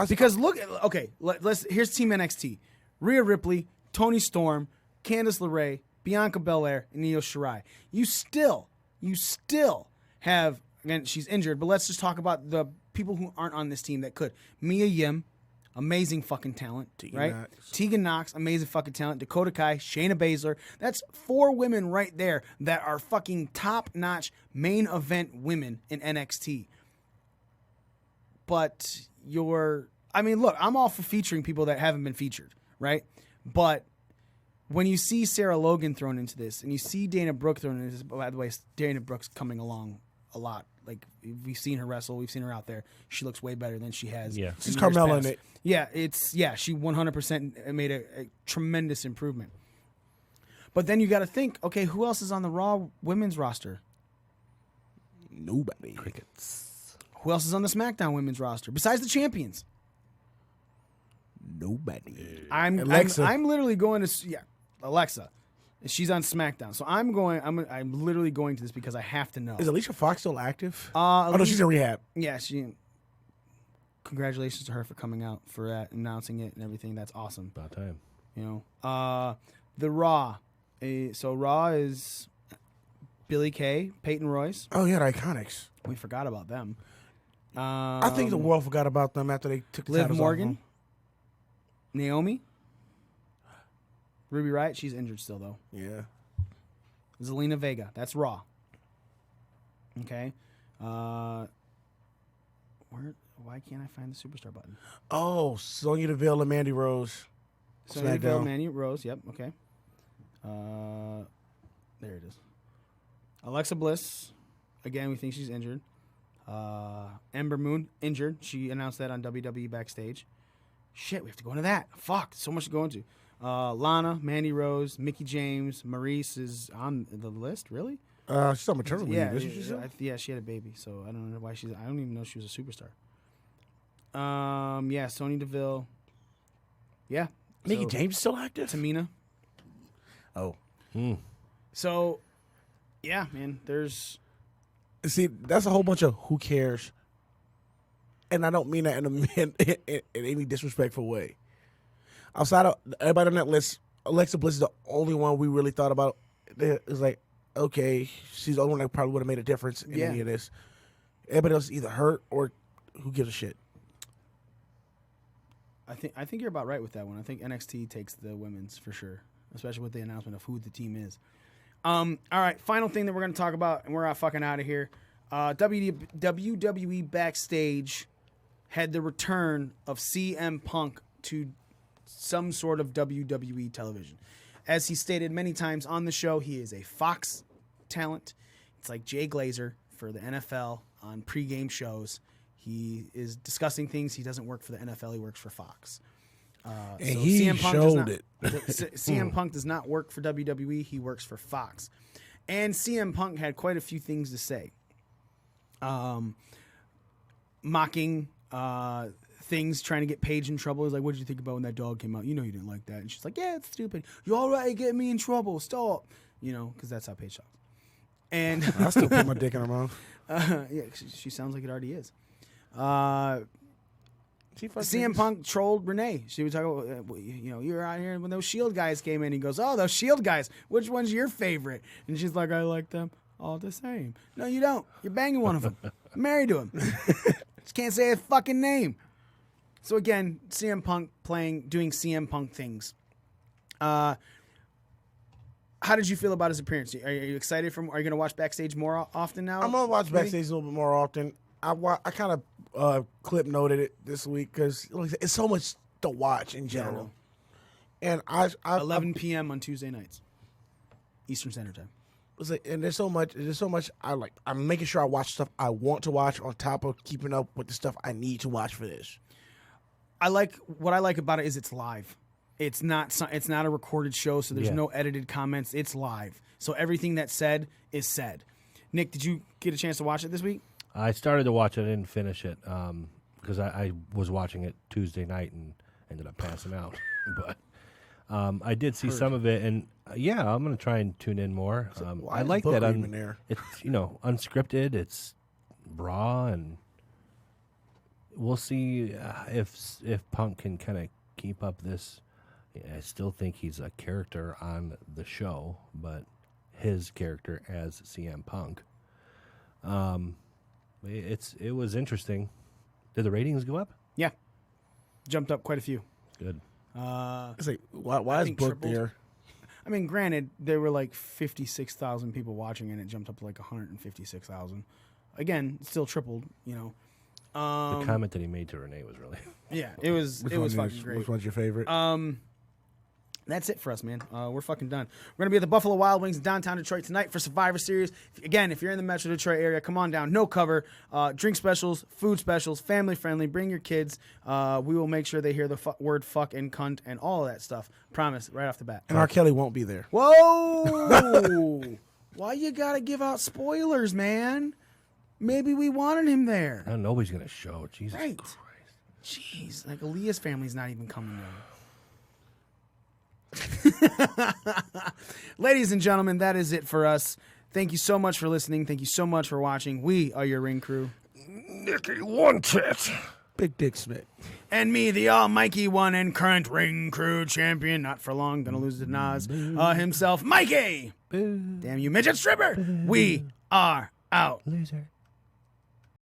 because look, okay, here's Team NXT: Rhea Ripley, Toni Storm, Candice LeRae, Bianca Belair, and Io Shirai. You still have, again, she's injured, but let's just talk about the people who aren't on this team that could. Mia Yim, amazing fucking talent, right? Tegan Knox, amazing fucking talent. Dakota Kai, Shayna Baszler. that's 4 women right there that are fucking top-notch main event women in NXT. But look, I'm all for featuring people that haven't been featured, right? But when you see Sarah Logan thrown into this, and you see Dana Brooke thrown into this, by the way, Dana Brooke's coming along a lot. Like, we've seen her wrestle, we've seen her out there. She looks way better than she has. Yeah, she's Carmella in it. Yeah, she 100% made a tremendous improvement. But then you got to think, okay, who else is on the Raw women's roster? Nobody. Crickets. Who else is on the SmackDown women's roster besides the champions? Nobody. I'm literally going to Alexa. She's on SmackDown, so I'm literally going to this because I have to know. Is Alicia Fox still active? No, she's in rehab. Yeah, Congratulations to her for coming out for that, announcing it and everything. That's awesome. About time. You know, the Raw. So Raw is Billy Kay, Peyton Royce. Oh yeah, the Iconics. We forgot about them. I think the world forgot about them after they took the Liv titles Morgan, off them. Naomi, Ruby Riott. She's injured still though. Yeah. Zelina Vega. That's Raw. Okay. Why can't I find the superstar button? Oh, Sonya Deville and Mandy Rose. Sonya Deville, Mandy Rose. Yep. Okay. There it is. Alexa Bliss. Again, we think she's injured. Ember Moon, injured. She announced that on WWE Backstage. Shit, we have to go into that. Fuck, so much to go into. Lana, Mandy Rose, Mickie James, Maurice is on the list. Really? She's on maternity Yeah, leave, isn't she? yeah, she had a baby, so I don't know why she's. I don't even know she was a superstar. Yeah, Sonya Deville. Yeah, Mickie James still active? Tamina. Oh. So, yeah, man. There's. See, that's a whole bunch of who cares, and I don't mean that in any disrespectful way. Outside of everybody on that list, Alexa Bliss is the only one we really thought about. It's like, okay, she's the only one that probably would have made a difference in any of this. Everybody else is either hurt or who gives a shit. I think you're about right with that one. I think NXT takes the women's for sure, especially with the announcement of who the team is. All right, final thing that we're going to talk about, and we're fucking out of here. WWE Backstage had the return of CM Punk to some sort of WWE television. As he stated many times on the show, he is a Fox talent. It's like Jay Glazer for the NFL on pregame shows. He is discussing things. He doesn't work for the NFL. He works for Fox. And he showed it. CM Punk does not work for WWE. He works for Fox. And CM Punk had quite a few things to say. Mocking things, trying to get Paige in trouble. He's like, what did you think about when that dog came out? You know you didn't like that. And she's like, yeah, it's stupid. You all right getting me in trouble. Stop. You know, because that's how Paige talks. And I still put my dick in her mouth. Yeah, she sounds like it already is. CM Punk trolled Renee. She was talking about, you know, you were out here when those Shield guys came in. He goes, oh, those Shield guys, which one's your favorite? And she's like, I like them all the same. No, you don't. You're banging one of them. I'm married to him. Just can't say his fucking name. So again, CM Punk doing CM Punk things. How did you feel about his appearance? Are you excited are you going to watch Backstage more often now? I'm going to watch Backstage a little bit more often. I kind of clip noted it this week because it's so much to watch in general. And I 11 p.m. on Tuesday nights, Eastern Standard Time. And there's so much I like. I'm making sure I watch stuff I want to watch on top of keeping up with the stuff I need to watch for this. What I like about it is it's live. It's not a recorded show, so there's no edited comments. It's live, so everything that's said is said. Nick, did you get a chance to watch it this week? I started to watch it. I didn't finish it because I was watching it Tuesday night and ended up passing out. But I did see some of it, and I'm going to try and tune in more. I like that. It's unscripted. It's raw, and we'll see if Punk can kind of keep up this. I still think he's a character on the show, but his character as CM Punk. It was interesting. Did the ratings go up? Yeah, jumped up quite a few. Good. It's like why is Book there? I mean, granted, there were like 56,000 people watching, and it jumped up to like 156,000. Again, still tripled. You know. The comment that he made to Renee was really. Yeah, it was fucking great. Which one's your favorite? That's it for us, man. We're fucking done. We're going to be at the Buffalo Wild Wings in downtown Detroit tonight for Survivor Series. Again, if you're in the Metro Detroit area, come on down. No cover. Drink specials, food specials, family friendly. Bring your kids. We will make sure they hear the word fuck and cunt and all of that stuff. Promise, right off the bat. And R. Kelly won't be there. Whoa! Why you got to give out spoilers, man? Maybe we wanted him there. Nobody's going to show. Jesus Christ. Jeez. Like, Aaliyah's family's not even coming there. Ladies and gentlemen, that is it for us. Thank you so much for listening. Thank you so much for watching. We are your ring crew. Nicky One Tit. Big Dick Smith. And me, the almighty one and current ring crew champion, not for long, gonna lose to Nas, himself, Mikey. Damn you, midget stripper. We are out. Loser.